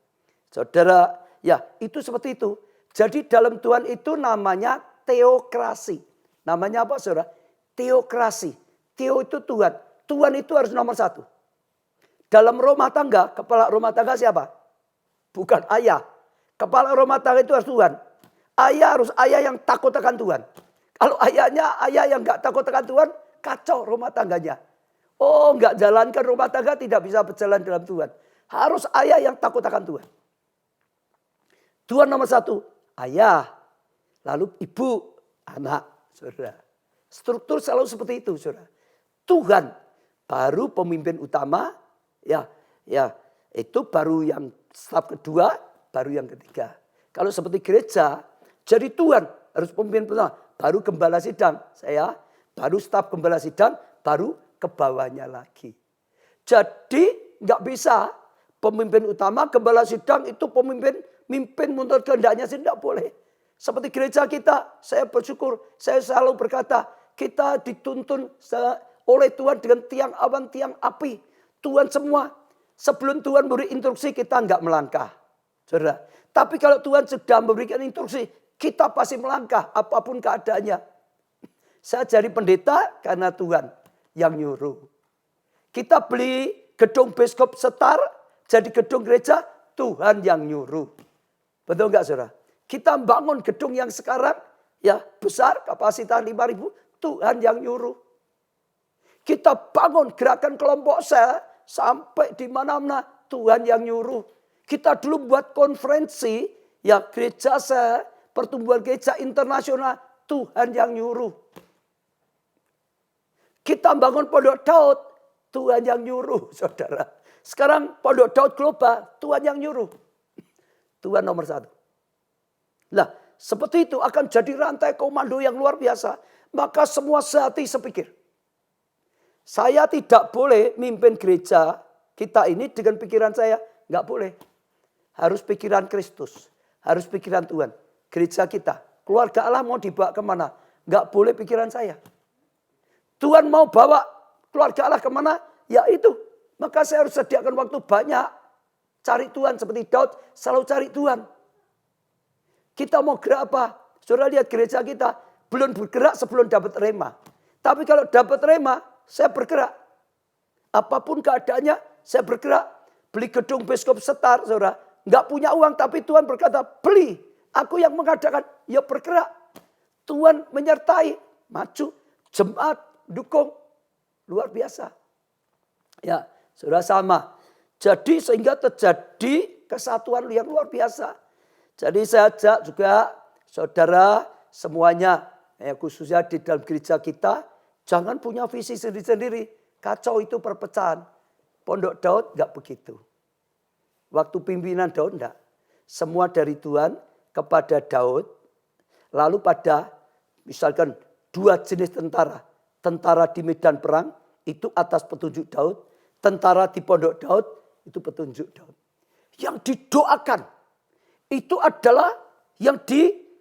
Saudara, ya itu seperti itu. Jadi dalam Tuhan itu namanya teokrasi. Namanya apa, saudara? Teokrasi. Teo itu Tuhan. Tuhan itu harus nomor 1. Dalam rumah tangga, kepala rumah tangga siapa? Bukan ayah. Kepala rumah tangga itu harus Tuhan. Ayah harus ayah yang takut akan Tuhan. Kalau ayahnya ayah yang gak takut akan Tuhan, kacau rumah tangganya. Oh, gak jalankan rumah tangga, tidak bisa berjalan dalam Tuhan. Harus ayah yang takut akan Tuhan. Tuhan nomor 1, ayah. Lalu ibu, anak, saudara. Struktur selalu seperti itu, saudara. Tuhan, baru pemimpin utama, ya, itu baru yang staf kedua, baru yang ketiga. Kalau seperti gereja, jadi Tuhan harus pemimpin pertama, baru gembala sidang, saya, baru staf gembala sidang, baru ke bawahnya lagi. Jadi nggak bisa pemimpin utama gembala sidang itu mimpin menurut kehendaknya sih tidak boleh. Seperti gereja kita, saya bersyukur, saya selalu berkata, kita dituntun oleh Tuhan dengan tiang awan, tiang api. Tuhan semua, sebelum Tuhan beri instruksi kita nggak melangkah. Saudara. Tapi kalau Tuhan sudah memberikan instruksi, kita pasti melangkah apapun keadaannya. Saya jadi pendeta karena Tuhan yang nyuruh. Kita beli gedung Biskop Setar, jadi gedung gereja, Tuhan yang nyuruh. Betul nggak saudara? Kita bangun gedung yang sekarang ya besar, kapasitas 5.000, Tuhan yang nyuruh. Kita bangun gerakan kelompok sel sampai di mana-mana, Tuhan yang nyuruh. Kita dulu buat konferensi, ya gereja sel, pertumbuhan gereja internasional, Tuhan yang nyuruh. Kita bangun Pondok Daud, Tuhan yang nyuruh, saudara. Sekarang Pondok Daud global, Tuhan yang nyuruh. Tuhan nomor 1. Nah, seperti itu akan jadi rantai komando yang luar biasa. Maka semua sehati sepikir. Saya tidak boleh mimpin gereja kita ini dengan pikiran saya. Nggak boleh. Harus pikiran Kristus. Harus pikiran Tuhan. Gereja kita. Keluarga Allah mau dibawa kemana? Nggak boleh pikiran saya. Tuhan mau bawa keluarga Allah kemana? Ya itu. Maka saya harus sediakan waktu banyak. Cari Tuhan seperti Daud selalu cari Tuhan. Kita mau gerak apa? Saudara lihat gereja kita belum bergerak sebelum dapat rema. Tapi kalau dapat rema, saya bergerak. Apapun keadaannya, saya bergerak. Beli gedung Biskop Setar, saudara. Nggak punya uang, tapi Tuhan berkata, beli. Aku yang mengadakan, ya bergerak. Tuhan menyertai, maju, jemaat, dukung. Luar biasa. Ya, saudara sama. Jadi sehingga terjadi kesatuan yang luar biasa. Jadi saya ajak juga saudara semuanya, khususnya di dalam gereja kita, jangan punya visi sendiri-sendiri. Kacau itu perpecahan. Pondok Daud enggak begitu. Waktu pimpinan Daud enggak. Semua dari Tuhan kepada Daud. Lalu pada misalkan 2 jenis tentara. Tentara di medan perang itu atas petunjuk Daud. Tentara di Pondok Daud itu petunjuk Daud. Yang didoakan. Itu adalah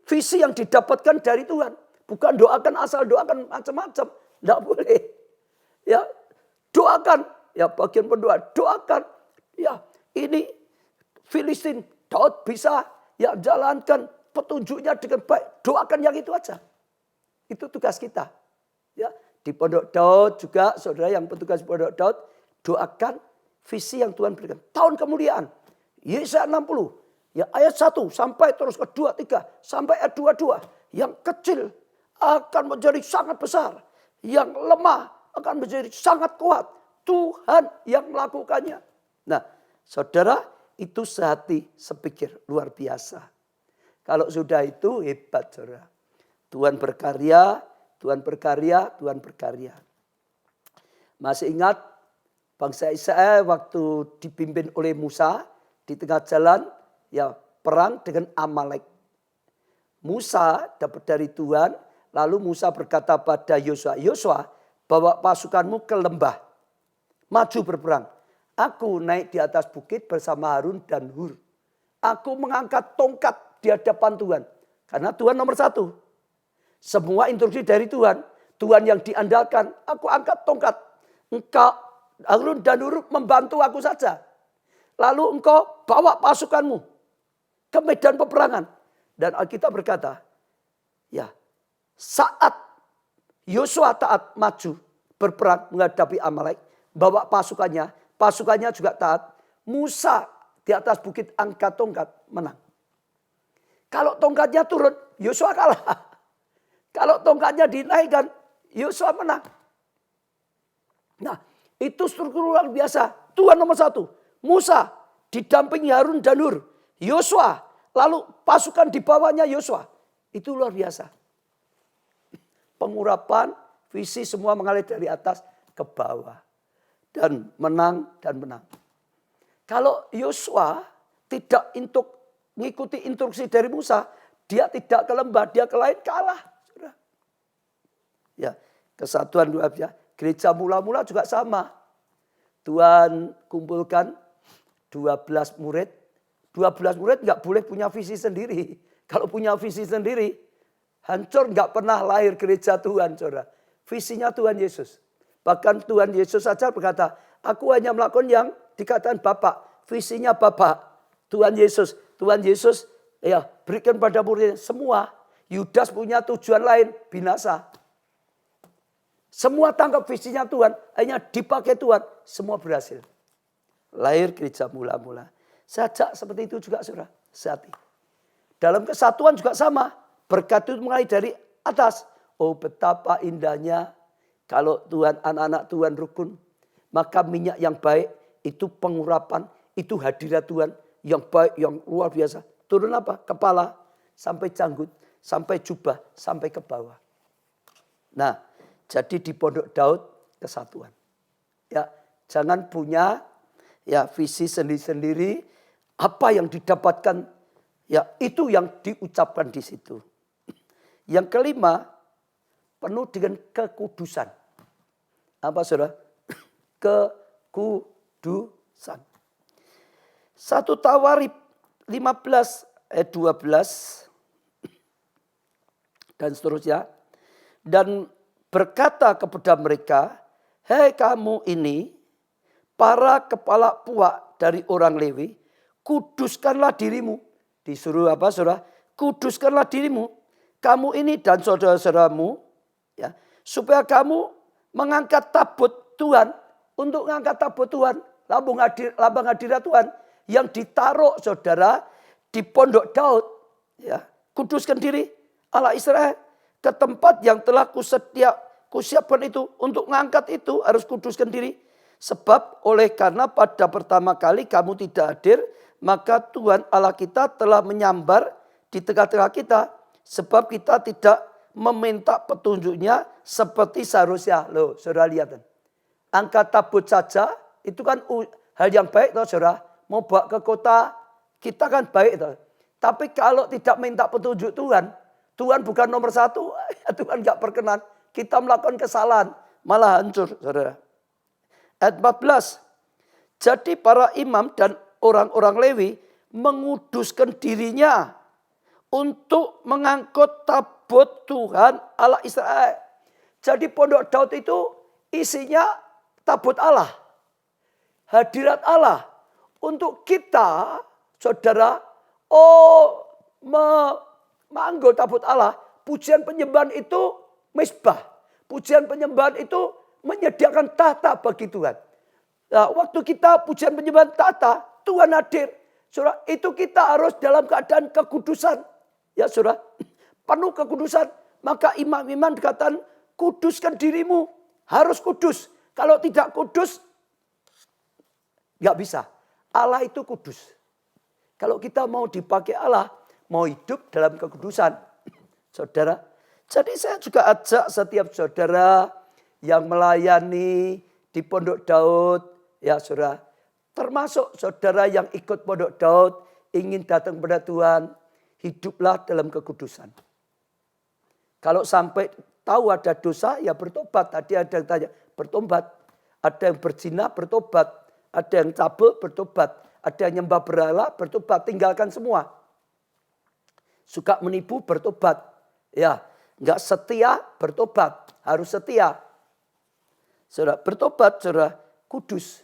visi yang didapatkan dari Tuhan. Bukan doakan asal doakan macam-macam. Tidak boleh. Ya, doakan. Ya, bagian pendoa. Doakan. Ya, ini Filistin. Daud bisa ya jalankan petunjuknya dengan baik. Doakan yang itu aja. Itu tugas kita. Ya, di Pondok Daud juga, saudara yang petugas Pondok Daud, doakan visi yang Tuhan berikan. Tahun kemuliaan. Yesaya 60. Ya ayat 1 sampai terus ke 2, 3 sampai ayat 22. Yang kecil akan menjadi sangat besar. Yang lemah akan menjadi sangat kuat. Tuhan yang melakukannya. Nah saudara itu sehati sepikir luar biasa. Kalau sudah itu hebat saudara. Tuhan berkarya, Tuhan berkarya, Tuhan berkarya. Masih ingat bangsa Israel waktu dipimpin oleh Musa di tengah jalan. Ya perang dengan Amalek. Musa dapat dari Tuhan. Lalu Musa berkata pada Yosua. Yosua bawa pasukanmu ke lembah. Maju berperang. Aku naik di atas bukit bersama Harun dan Hur. Aku mengangkat tongkat di hadapan Tuhan. Karena Tuhan nomor 1. Semua instruksi dari Tuhan. Tuhan yang diandalkan. Aku angkat tongkat. Engkau Harun dan Hur membantu aku saja. Lalu engkau bawa pasukanmu ke medan peperangan. Dan Alkitab berkata, ya saat Yosua taat maju berperang menghadapi Amalek, bawa pasukannya juga taat. Musa di atas bukit angkat tongkat menang. Kalau tongkatnya turun, Yosua kalah. Kalau tongkatnya dinaikkan, Yosua menang. Nah itu struktur luar biasa. Tuhan nomor 1. Musa didampingi Harun dan Hur. Yosua, lalu pasukan di bawahnya Yosua. Itu luar biasa. Pengurapan, visi semua mengalir dari atas ke bawah. Dan menang. Kalau Yosua tidak mengikuti instruksi dari Musa, dia tidak ke lembah, dia ke lain kalah. Ya, Kesatuan luar biasa. Gereja mula-mula juga sama. Tuhan kumpulkan 12 murid. 12 murid nggak boleh punya visi sendiri. Kalau punya visi sendiri, hancur, nggak pernah lahir gereja Tuhan, saudara. Visinya Tuhan Yesus. Bahkan Tuhan Yesus saja berkata, aku hanya melakukan yang dikatakan Bapak. Visinya Bapak. Tuhan Yesus ya berikan pada murid semua. Yudas punya tujuan lain, binasa. Semua tangkap visinya Tuhan, hanya dipakai Tuhan, semua berhasil. Lahir gereja mula-mula. Sajak seperti itu juga, saudara. Sehati. Dalam kesatuan juga sama. Berkat itu mulai dari atas. Oh, betapa indahnya kalau Tuhan, anak-anak Tuhan rukun. Maka minyak yang baik itu pengurapan, itu hadirat Tuhan yang baik, yang luar biasa. Turun apa? Kepala sampai janggut, sampai jubah, sampai ke bawah. Nah, jadi di Pondok Daud kesatuan. Ya, jangan punya ya visi sendiri-sendiri. Apa yang didapatkan ya itu yang diucapkan di situ. Yang kelima, penuh dengan kekudusan. Apa saudara? Kekudusan. 1 Tawarikh 15 ayat 12 dan seterusnya. Dan berkata kepada mereka, hei kamu ini, para kepala puak dari orang Lewi, kuduskanlah dirimu. Disuruh apa saudara? Kuduskanlah dirimu. Kamu ini dan saudara-saudaramu. Ya, supaya kamu mengangkat tabut Tuhan. Untuk mengangkat tabut Tuhan. Lambang hadirat Tuhan. Yang ditaruh saudara di Pondok Daud. Ya, kuduskan diri Allah Israel. Ke tempat yang telah kusiapkan itu. Untuk mengangkat itu harus kuduskan diri. Sebab karena pada pertama kali kamu tidak hadir, maka Tuhan Allah kita telah menyambar di tengah-tengah kita. Sebab kita tidak meminta petunjuknya seperti seharusnya. Loh, saudara lihat kan. Angkat tabut saja, itu kan hal yang baik toh saudara. Mau bawa ke kota, kita kan baik toh. Tapi kalau tidak minta petunjuk Tuhan, Tuhan bukan nomor 1, Tuhan gak berkenan. Kita melakukan kesalahan, malah hancur saudara. Ayat 14. Jadi para imam dan orang-orang Lewi menguduskan dirinya untuk mengangkut tabut Tuhan Allah Israel. Jadi Pondok Daud itu isinya tabut Allah. Hadirat Allah. Untuk kita, saudara, mengangkut tabut Allah. Pujian penyembahan itu misbah. Pujian penyembahan itu menyediakan tahta bagi Tuhan. Nah, waktu kita pujian penyembahan tahta, Tuhan hadir. Saudara, itu kita harus dalam keadaan kekudusan. Ya saudara, penuh kekudusan. Maka imam-imam dikatakan, kuduskan dirimu. Harus kudus. Kalau tidak kudus, gak bisa. Allah itu kudus. Kalau kita mau dipakai Allah, mau hidup dalam kekudusan. Saudara, jadi saya juga ajak setiap saudara yang melayani di Pondok Daud, ya saudara, termasuk saudara yang ikut Pondok Daud, ingin datang kepada Tuhan, hiduplah dalam kekudusan. Kalau sampai tahu ada dosa, ya bertobat. Tadi ada yang tanya, bertobat. Ada yang berzina, bertobat. Ada yang cabul, bertobat. Ada yang nyembah berhala, bertobat. Tinggalkan semua. Suka menipu, bertobat. Ya, nggak setia, bertobat. Harus setia. Saudara, bertobat, saudara, kudus.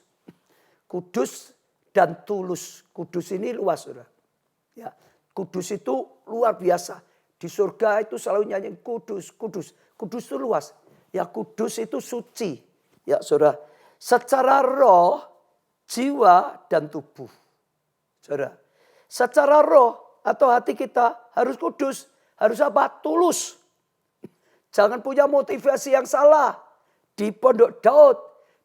Kudus dan tulus. Kudus ini luas, saudara. Ya, kudus itu luar biasa. Di surga itu selalu nyanyi kudus, kudus. Kudus itu luas. Ya, kudus itu suci. Ya, saudara. Secara roh, jiwa, dan tubuh. Saudara. Secara roh atau hati kita harus kudus. Harus apa? Tulus. Jangan punya motivasi yang salah. Di Pondok Daud,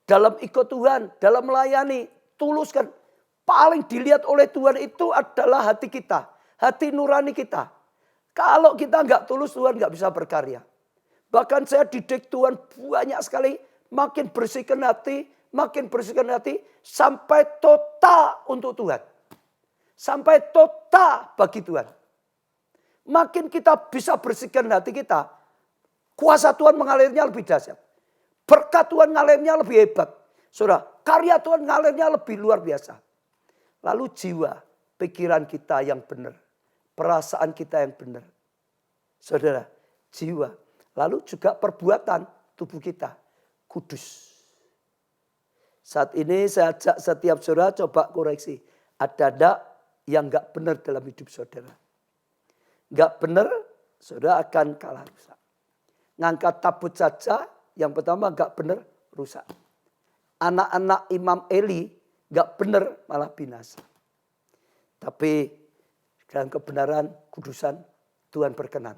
dalam ikut Tuhan, dalam melayani, tuluskan. Paling dilihat oleh Tuhan itu adalah hati kita. Hati nurani kita. Kalau kita nggak tulus, Tuhan nggak bisa berkarya. Bahkan saya didik Tuhan banyak sekali. Makin bersihkan hati, sampai total untuk Tuhan. Sampai total bagi Tuhan. Makin kita bisa bersihkan hati kita, Kuasa Tuhan mengalirnya lebih dahsyat. Berkat Tuhan mengalirnya lebih hebat. Saudara, karya Tuhan mengalirnya lebih luar biasa. Lalu jiwa, pikiran kita yang benar. Perasaan kita yang benar. Saudara, jiwa. Lalu juga perbuatan tubuh kita. Kudus. Saat ini saya ajak setiap saudara coba koreksi. Ada enggak yang enggak benar dalam hidup saudara? Enggak benar, saudara akan kalah rusak. Ngangkat tabut saja, yang pertama enggak benar, rusak. Anak-anak Imam Eli enggak benar, malah binasa. Tapi dalam kebenaran, kudusan, Tuhan berkenan.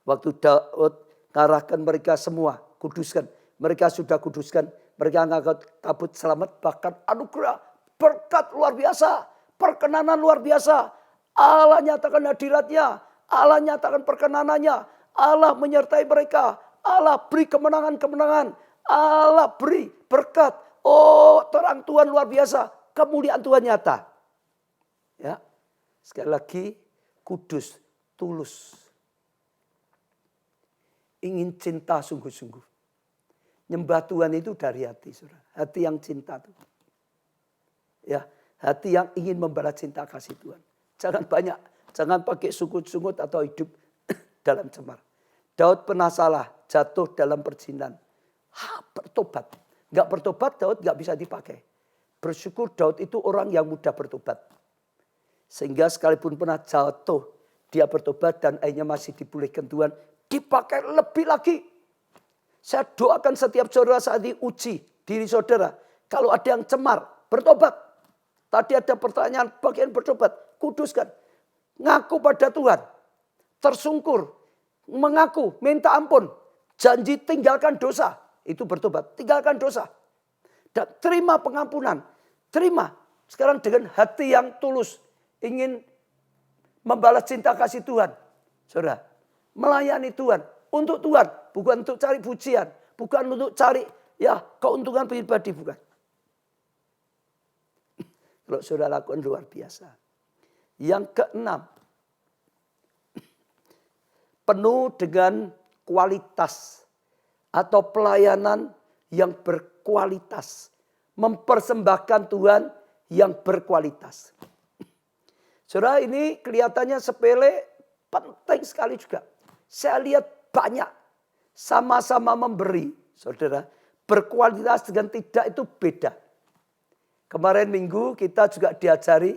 Waktu Daud ngarahkan mereka semua, kuduskan. Mereka sudah kuduskan, mereka ngangkat tabut selamat, bahkan anugerah, berkat luar biasa, perkenanan luar biasa. Allah nyatakan hadiratnya, Allah nyatakan perkenanannya, Allah menyertai mereka, Allah beri kemenangan-kemenangan, Allah beri berkat. Oh, terang Tuhan luar biasa, kemuliaan Tuhan nyata. Ya, sekali lagi kudus, tulus. Ingin cinta sungguh-sungguh. Nyembah Tuhan itu dari hati, saudara. Hati yang cinta Tuhan. Ya, hati yang ingin membalas cinta kasih Tuhan. Jangan banyak, jangan pakai sungut-sungut atau hidup dalam cemar. Daud pernah salah, jatuh dalam perzinahan. Bertobat. Enggak bertobat, Daud enggak bisa dipakai. Bersyukur Daud itu orang yang mudah bertobat. Sehingga sekalipun pernah jatuh, dia bertobat dan akhirnya masih dipulihkan Tuhan. Dipakai lebih lagi. Saya doakan setiap saudara saat diuji diri saudara. Kalau ada yang cemar, bertobat. Tadi ada pertanyaan bagian bertobat. Kuduskan. Ngaku pada Tuhan. Tersungkur. Mengaku. Minta ampun. Janji tinggalkan dosa. Itu bertobat. Tinggalkan dosa. Dan terima pengampunan. Terima. Sekarang dengan hati yang tulus. Ingin membalas cinta kasih Tuhan. Saudara. Melayani Tuhan. Untuk Tuhan. Bukan untuk cari pujian. Bukan untuk cari keuntungan pribadi. Bukan. Kalau saudara lakukan luar biasa. Yang keenam. Penuh dengan kualitas. Atau pelayanan yang berkualitas. Mempersembahkan Tuhan yang berkualitas. Saudara, ini kelihatannya sepele, penting sekali juga. Saya lihat banyak sama-sama memberi, saudara. Berkualitas dengan tidak itu beda. Kemarin minggu kita juga diajari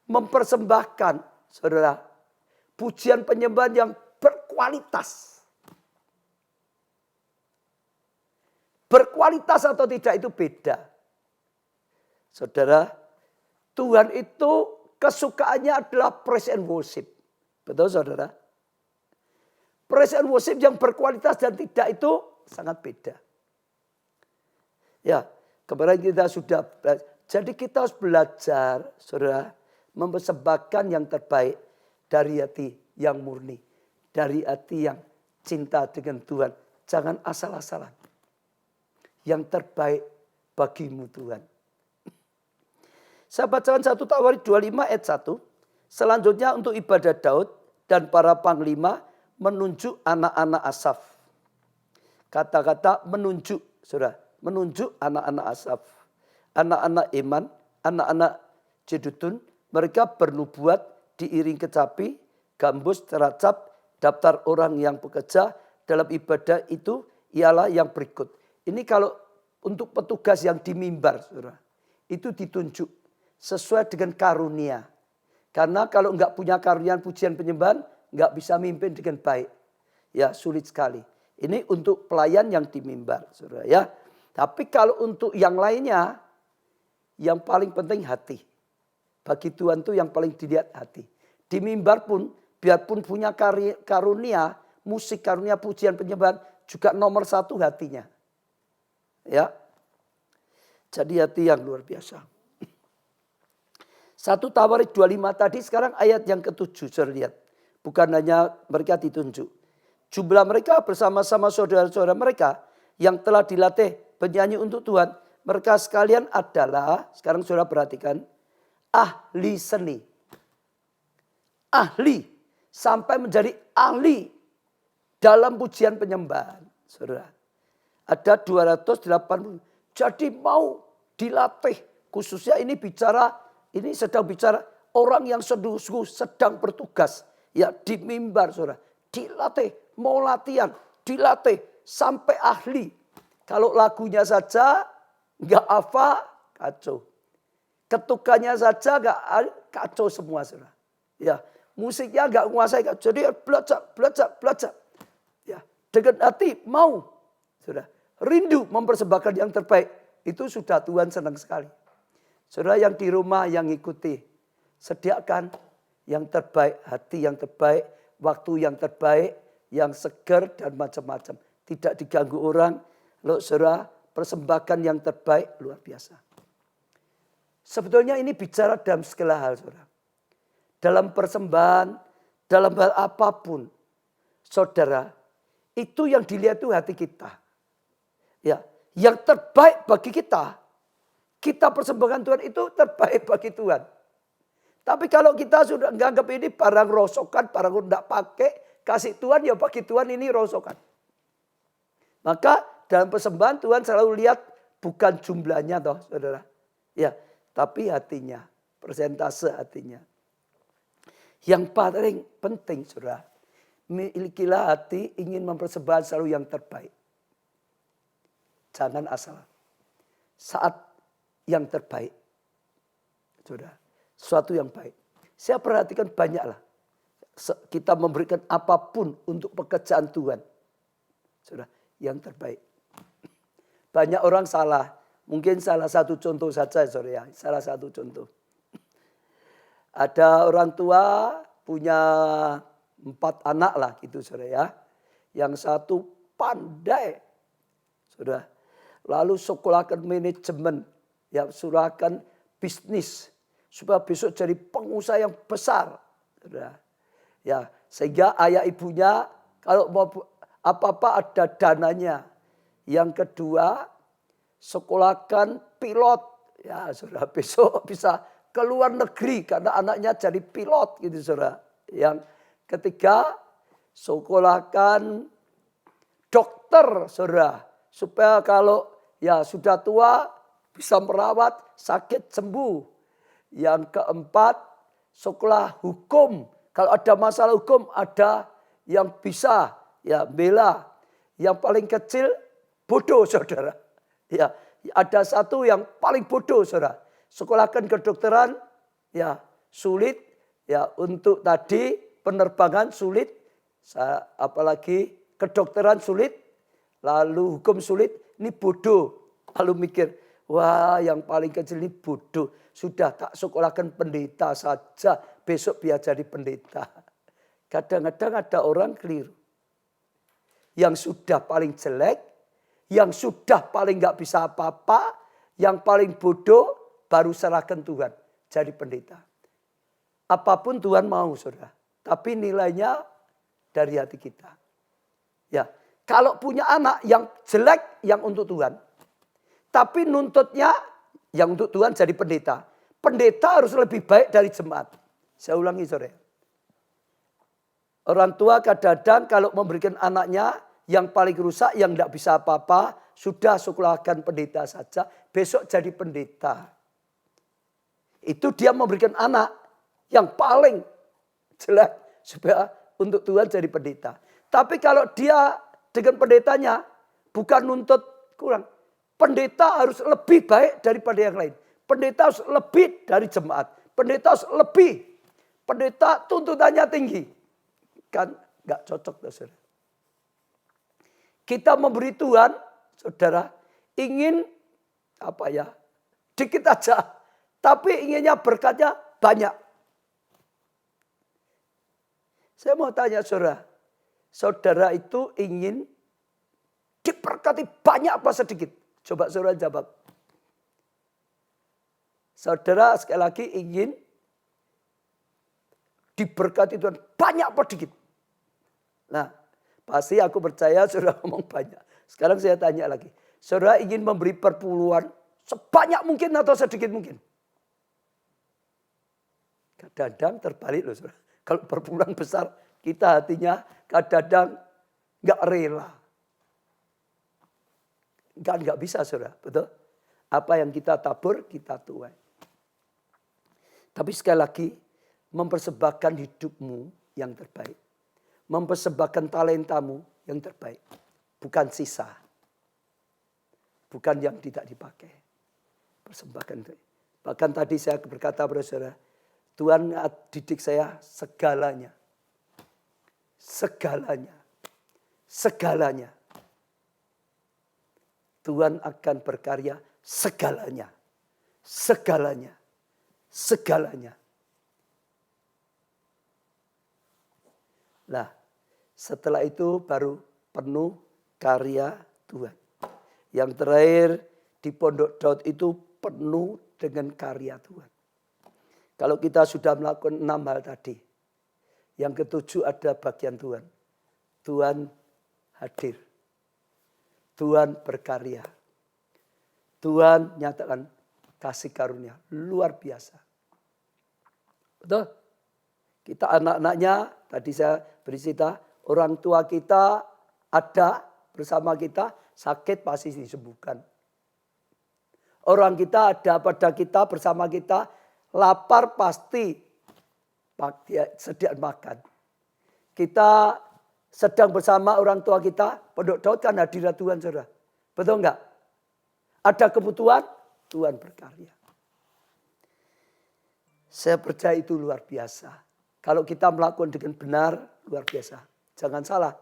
mempersembahkan, saudara, pujian penyembahan yang berkualitas. Berkualitas atau tidak itu beda. Saudara, Tuhan itu kesukaannya adalah praise and worship. Betul saudara? Praise and worship yang berkualitas dan tidak itu sangat beda. Ya, kemarin kita sudah belajar. Jadi kita harus belajar, saudara, mempersembahkan yang terbaik dari hati yang murni. Dari hati yang cinta dengan Tuhan. Jangan asal-asalan. Yang terbaik bagimu Tuhan. Saya bacakan 1 Tawarik 25 ayat 1. Selanjutnya untuk ibadah Daud dan para panglima menunjuk anak-anak Asaf. Kata-kata menunjuk, saudara. Menunjuk anak-anak Asaf. Anak-anak Eman, anak-anak Jedutun. Mereka bernubuat diiring kecapi, gambus, teracap, daftar orang yang bekerja dalam ibadah itu ialah yang berikut. Ini kalau untuk petugas yang di mimbar, saudara. Itu ditunjuk sesuai dengan karunia. Karena kalau enggak punya karunia pujian penyembahan, enggak bisa mimpin dengan baik. Ya, sulit sekali. Ini untuk pelayan yang di mimbar, saudara ya. Tapi kalau untuk yang lainnya, yang paling penting hati. Bagi Tuhan itu yang paling dilihat hati. Di mimbar pun, biarpun punya karunia, musik karunia pujian penyembahan, juga nomor 1 hatinya. Ya. Jadi hati yang luar biasa. 1 Tawarik 25 tadi, sekarang ayat yang ke-7 saya lihat. Bukan hanya mereka ditunjuk. Jumlah mereka bersama-sama saudara-saudara mereka yang telah dilatih bernyanyi untuk Tuhan. Mereka sekalian adalah, sekarang saudara perhatikan, ahli seni. Ahli, sampai menjadi ahli dalam pujian penyembahan. Saudara. Ada 280. Jadi mau dilatih. Khususnya ini sedang bicara orang yang sungguh sedang bertugas. Ya di mimbar saudara. Dilatih, mau latihan, dilatih sampai ahli. Kalau lagunya saja nggak apa, kacau. Ketukannya saja nggak kacau semua saudara. Ya, musiknya nggak menguasai, jadi belajar. Ya, dengan hati mau, saudara, rindu mempersembahkan yang terbaik. Itu sudah Tuhan senang sekali. Saudara yang di rumah yang ikuti, sediakan yang terbaik, hati yang terbaik, waktu yang terbaik, yang segar dan macam-macam. Tidak diganggu orang. Loh saudara, persembahkan yang terbaik luar biasa. Sebetulnya ini bicara dalam segala hal saudara. Dalam persembahan, dalam hal apapun. Saudara, itu yang dilihat itu hati kita. Ya, yang terbaik bagi kita. Kita persembahkan Tuhan itu terbaik bagi Tuhan. Tapi kalau kita sudah menganggap ini barang rosokan, barang tidak pakai, kasih Tuhan ya bagi Tuhan ini rosokan. Maka dalam persembahan Tuhan selalu lihat bukan jumlahnya toh saudara. Ya, tapi hatinya, persentase hatinya. Yang paling penting saudara, milikilah hati ingin mempersembahkan selalu yang terbaik. Jangan asal. Saat yang terbaik. Saudara, sesuatu yang baik. Saya perhatikan banyaklah. Kita memberikan apapun untuk pekerjaan Tuhan. Saudara, yang terbaik. Banyak orang salah. Mungkin salah satu contoh saja saudara. Salah satu contoh. Ada orang tua punya 4 anak lah gitu saudara ya. Yang satu pandai. Saudara. Lalu sekolahkan manajemen. Ya surahkan bisnis. Supaya besok jadi pengusaha yang besar. Saudara. Ya, sehingga ayah ibunya kalau mau apa-apa ada dananya. Yang kedua, sekolahkan pilot. Ya, saudara, besok bisa ke luar negeri karena anaknya jadi pilot gitu, saudara. Yang ketiga, sekolahkan dokter, saudara, supaya kalau ya sudah tua bisa merawat sakit sembuh. Yang keempat, sekolah hukum. Kalau ada masalah hukum ada yang bisa ya bela. Yang paling kecil bodoh saudara. Ya, ada satu yang paling bodoh saudara. Sekolahkan kedokteran ya sulit ya untuk tadi penerbangan sulit, apalagi kedokteran sulit, lalu hukum sulit, ini bodoh. Lalu mikir, wah yang paling kecil ini bodoh. Sudah tak sekolahkan pendeta saja. Besok biar jadi pendeta. Kadang-kadang ada orang keliru. Yang sudah paling jelek. Yang sudah paling gak bisa apa-apa. Yang paling bodoh. Baru serahkan Tuhan. Jadi pendeta. Apapun Tuhan mau saudara. Tapi nilainya dari hati kita. Ya, kalau punya anak yang jelek yang untuk Tuhan. Tapi nuntutnya yang untuk Tuhan jadi pendeta. Pendeta harus lebih baik dari jemaat. Saya ulangi saudara. Orang tua kadang-kadang kalau memberikan anaknya yang paling rusak, yang tidak bisa apa-apa. Sudah sekolahkan pendeta saja. Besok jadi pendeta. Itu dia memberikan anak yang paling jelek. Supaya untuk Tuhan jadi pendeta. Tapi kalau dia dengan pendetanya bukan nuntut kurang. Pendeta harus lebih baik daripada yang lain. Pendeta harus lebih dari jemaat. Pendeta harus lebih. Pendeta tuntutannya tinggi. Kan gak cocok saudara. Kita memberi Tuhan, saudara, ingin apa ya? Dikit aja. Tapi inginnya berkatnya banyak. Saya mau tanya saudara. Saudara itu ingin diberkati banyak apa sedikit? Coba saudara jawab. Saudara sekali lagi ingin diberkati Tuhan banyak apa sedikit? Nah, pasti aku percaya saudara ngomong banyak. Sekarang saya tanya lagi. Saudara ingin memberi perpuluhan sebanyak mungkin atau sedikit mungkin? Kadang-kadang terbalik loh saudara. Kalau perpuluhan besar kita hatinya kadang-kadang gak rela. Nggak bisa saudara, betul? Apa yang kita tabur, kita tuai. Tapi sekali lagi, mempersembahkan hidupmu yang terbaik. Mempersembahkan talentamu yang terbaik. Bukan sisa. Bukan yang tidak dipakai. Persembahkan. Bahkan tadi saya berkata kepada saudara, Tuhan didik saya segalanya. Segalanya. Segalanya. Tuhan akan berkarya segalanya. Segalanya. Segalanya. Nah, setelah itu baru penuh karya Tuhan. Yang terakhir di Pondok Daud itu penuh dengan karya Tuhan. Kalau kita sudah melakukan 6 hal tadi. Yang ketujuh ada bagian Tuhan. Tuhan hadir. Tuhan berkarya. Tuhan nyatakan kasih karunia luar biasa. Betul? Kita anak-anaknya, tadi saya bercerita, orang tua kita ada bersama kita, sakit pasti disembuhkan. Orang kita ada pada kita, bersama kita, lapar pasti sediaan makan. Kita sedang bersama orang tua kita, Pondok Daud kan hadirat Tuhan, saudara. Betul enggak? Ada kebutuhan, Tuhan berkarya. Saya percaya itu luar biasa. Kalau kita melakukan dengan benar, luar biasa. Jangan salah.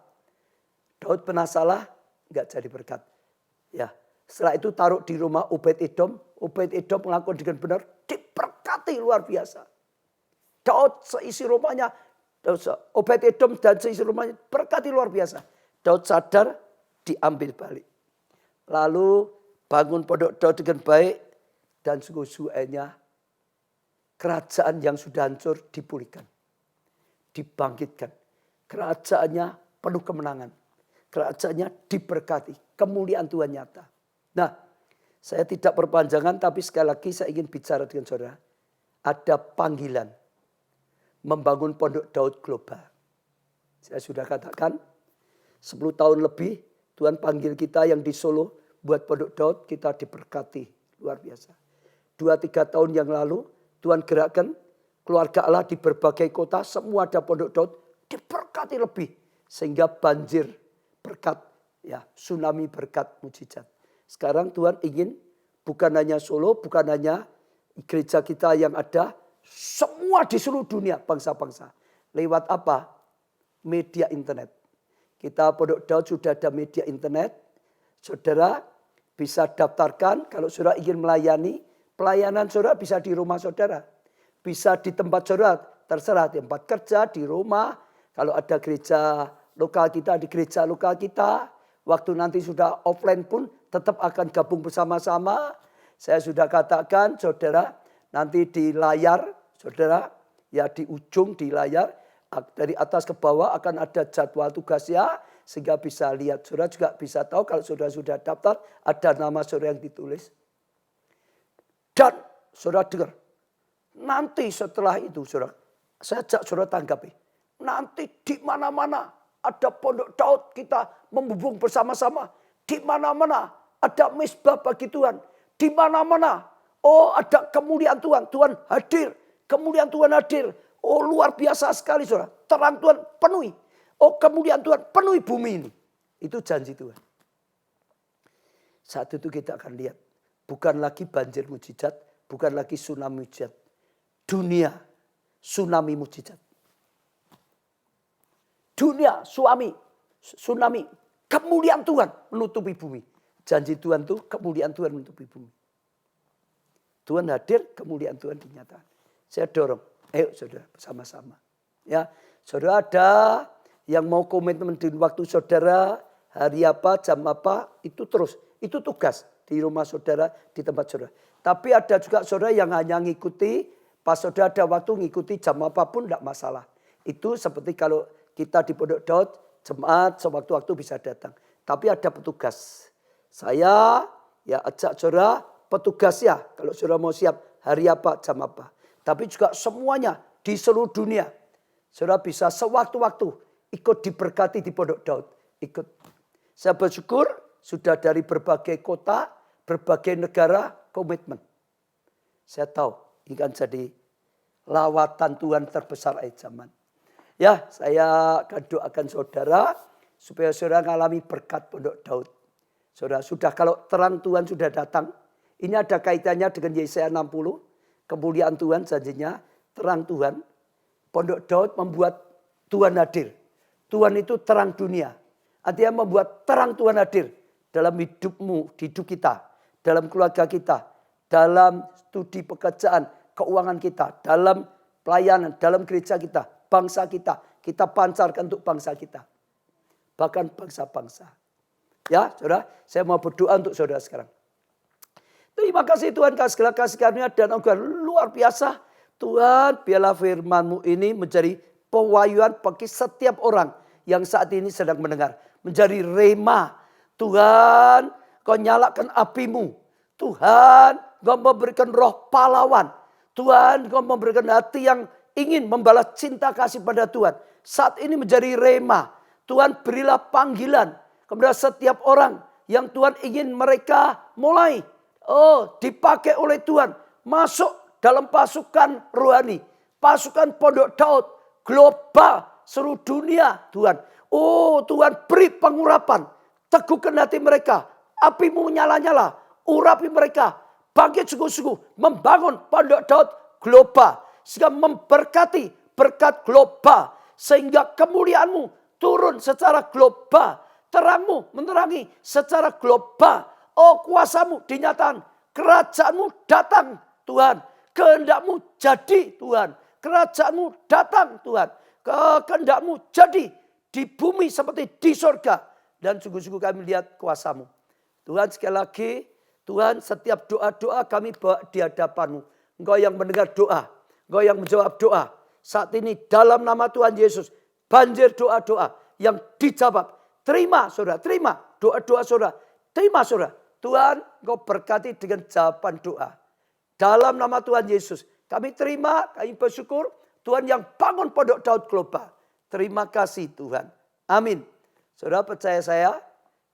Daud pernah salah, enggak jadi berkat. Ya, setelah itu taruh di rumah Obed-Edom. Obed-Edom melakukan dengan benar, diberkati luar biasa. Daud seisi rumahnya, Obed-Edom dan seisi rumahnya berkati luar biasa. Daud sadar, diambil balik. Lalu bangun Pondok Daud dengan baik dan sungguh-sungguhnya kerajaan yang sudah hancur dipulihkan. Dibangkitkan. Kerajaannya penuh kemenangan. Kerajaannya diberkati. Kemuliaan Tuhan nyata. Nah, saya tidak perpanjangan tapi sekali lagi saya ingin bicara dengan saudara. Ada panggilan membangun Pondok Daud global. Saya sudah katakan 10 tahun lebih Tuhan panggil kita yang di Solo buat Pondok Daud, kita diberkati luar biasa. 2-3 tahun yang lalu Tuhan gerakkan keluarga Allah di berbagai kota, semua ada Pondok Daud, diberkati lebih sehingga banjir berkat, ya, tsunami berkat mujizat. Sekarang Tuhan ingin bukan hanya Solo, bukan hanya gereja kita yang ada, semua di seluruh dunia bangsa-bangsa. Lewat apa? Media internet. Kita Pondok Daud sudah ada media internet. Saudara bisa daftarkan kalau saudara ingin melayani. Pelayanan saudara bisa di rumah saudara. Bisa di tempat saudara. Terserah di tempat kerja, di rumah. Kalau ada gereja lokal kita, di gereja lokal kita. Waktu nanti sudah offline pun tetap akan gabung bersama-sama. Saya sudah katakan saudara, nanti di layar, saudara, ya di ujung di layar, dari atas ke bawah akan ada jadwal tugasnya, sehingga bisa lihat. Saudara juga bisa tahu kalau saudara sudah daftar, ada nama saudara yang ditulis. Dan saudara dengar, nanti setelah itu saudara, saya ajak saudara tanggapi. Nanti di mana-mana ada Pondok Daud, kita membubung bersama-sama. Di mana-mana ada misbah bagi Tuhan. Di mana-mana, oh ada kemuliaan Tuhan. Tuhan hadir, kemuliaan Tuhan hadir. Oh luar biasa sekali saudara. Terang Tuhan penuhi. Oh kemuliaan Tuhan penuhi bumi ini. Itu janji Tuhan. Saat itu kita akan lihat. Bukan lagi banjir mujizat. Bukan lagi tsunami mujizat. Dunia tsunami mujizat. Dunia tsunami. Kemuliaan Tuhan menutupi bumi. Janji Tuhan itu kemuliaan Tuhan menutupi bumi. Tuhan hadir, kemuliaan Tuhan dinyatakan. Saya dorong. Ayo saudara bersama-sama. Ya, saudara ada yang mau komitmen di waktu saudara, hari apa, jam apa, itu terus. Itu tugas di rumah saudara, di tempat saudara. Tapi ada juga saudara yang hanya ngikuti, pas saudara ada waktu ngikuti jam apapun tidak masalah. Itu seperti kalau kita di Pondok Daud, jemaat sewaktu-waktu bisa datang. Tapi ada petugas. Saya ya ajak saudara petugas ya. Kalau saudara mau siap hari apa, jam apa. Tapi juga semuanya di seluruh dunia. Saudara bisa sewaktu-waktu ikut diberkati di Pondok Daud. Ikut. Saya bersyukur sudah dari berbagai kota, berbagai negara, komitmen. Saya tahu ini kan jadi lawatan Tuhan terbesar akhir zaman. Ya, saya akan doakan saudara supaya saudara mengalami berkat Pondok Daud. Saudara, sudah kalau terang Tuhan sudah datang, ini ada kaitannya dengan Yesaya 60, kemuliaan Tuhan janjinya, terang Tuhan. Pondok Daud membuat Tuhan hadir. Tuhan itu terang dunia. Artinya membuat terang Tuhan hadir dalam hidupmu, di hidup kita, dalam keluarga kita, dalam studi pekerjaan, keuangan kita, dalam pelayanan, dalam gereja kita, bangsa kita pancarkan untuk bangsa kita. Bahkan bangsa-bangsa. Ya, saudara, saya mau berdoa untuk saudara sekarang. Terima kasih Tuhan, segala kasih karunia dan anugerah luar biasa. Tuhan, biarlah firman-Mu ini menjadi pewahyuan bagi setiap orang yang saat ini sedang mendengar. Menjadi rema. Tuhan, Kau nyalakan api-Mu. Tuhan, Kau memberikan roh pahlawan. Tuhan, Kau memberikan hati yang ingin membalas cinta kasih pada Tuhan. Saat ini menjadi rema. Tuhan, berilah panggilan kepada setiap orang yang Tuhan ingin mereka mulai dipakai oleh Tuhan. Masuk dalam pasukan rohani. Pasukan Pondok Daud. Global. Seluruh dunia Tuhan. Oh Tuhan, beri pengurapan. Teguhkan hati mereka. Api-Mu nyala-nyala. Urapi mereka. Bangkit sungguh-sungguh. Membangun Pondok Daud global. Sehingga memberkati berkat global. Sehingga kemuliaan-Mu turun secara global. Terang-Mu menerangi secara global. Oh kuasa-Mu dinyatakan. Kerajaan-Mu datang Tuhan. Kehendak-Mu jadi Tuhan. Kerajaan-Mu datang Tuhan. Kehendak-Mu jadi di bumi seperti di surga. Dan sungguh-sungguh kami lihat kuasa-Mu. Tuhan sekali lagi. Tuhan setiap doa-doa kami bawa di hadapan-Mu. Engkau yang mendengar doa. Engkau yang menjawab doa. Saat ini dalam nama Tuhan Yesus. Banjir doa-doa yang dijawab. Terima saudara, terima doa-doa saudara. Terima saudara. Tuhan, Engkau berkati dengan jawaban doa. Dalam nama Tuhan Yesus. Kami terima, kami bersyukur. Tuhan yang bangun Pondok Daud global. Terima kasih Tuhan. Amin. Saudara percaya saya.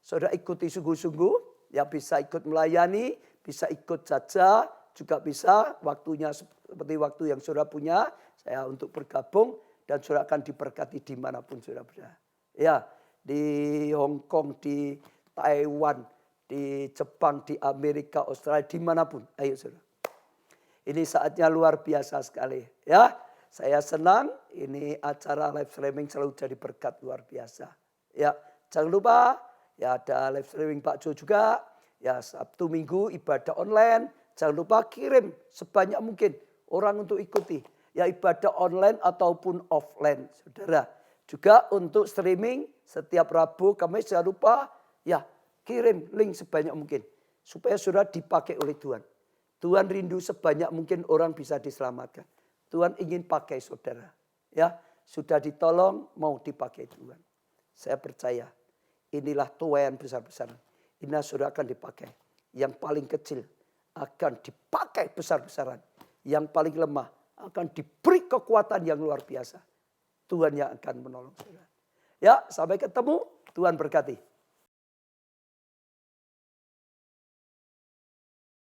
Saudara ikuti sungguh-sungguh. Yang bisa ikut melayani. Bisa ikut saja. Juga bisa waktunya seperti waktu yang saudara punya. Saya untuk bergabung. Dan saudara akan diberkati dimanapun saudara berada. Ya, di Hong Kong, di Taiwan, di Jepang, di Amerika, Australia, dimanapun. Ayo saudara. Ini saatnya luar biasa sekali. Ya, saya senang. Ini acara live streaming selalu jadi berkat luar biasa. Ya, jangan lupa. Ya ada live streaming Pak Jo juga. Ya Sabtu Minggu ibadah online. Jangan lupa kirim sebanyak mungkin orang untuk ikuti. Ya ibadah online ataupun offline. Saudara. Juga untuk streaming setiap Rabu, Kamis jangan lupa. Ya kirim link sebanyak mungkin. Supaya saudara dipakai oleh Tuhan. Tuhan rindu sebanyak mungkin orang bisa diselamatkan. Tuhan ingin pakai saudara. Ya sudah ditolong mau dipakai Tuhan. Saya percaya. Inilah tuayan besar-besaran. Inilah saudara akan dipakai. Yang paling kecil akan dipakai besar-besaran. Yang paling lemah akan diberi kekuatan yang luar biasa. Tuhan yang akan menolong saudara. Ya, sampai ketemu. Tuhan berkati.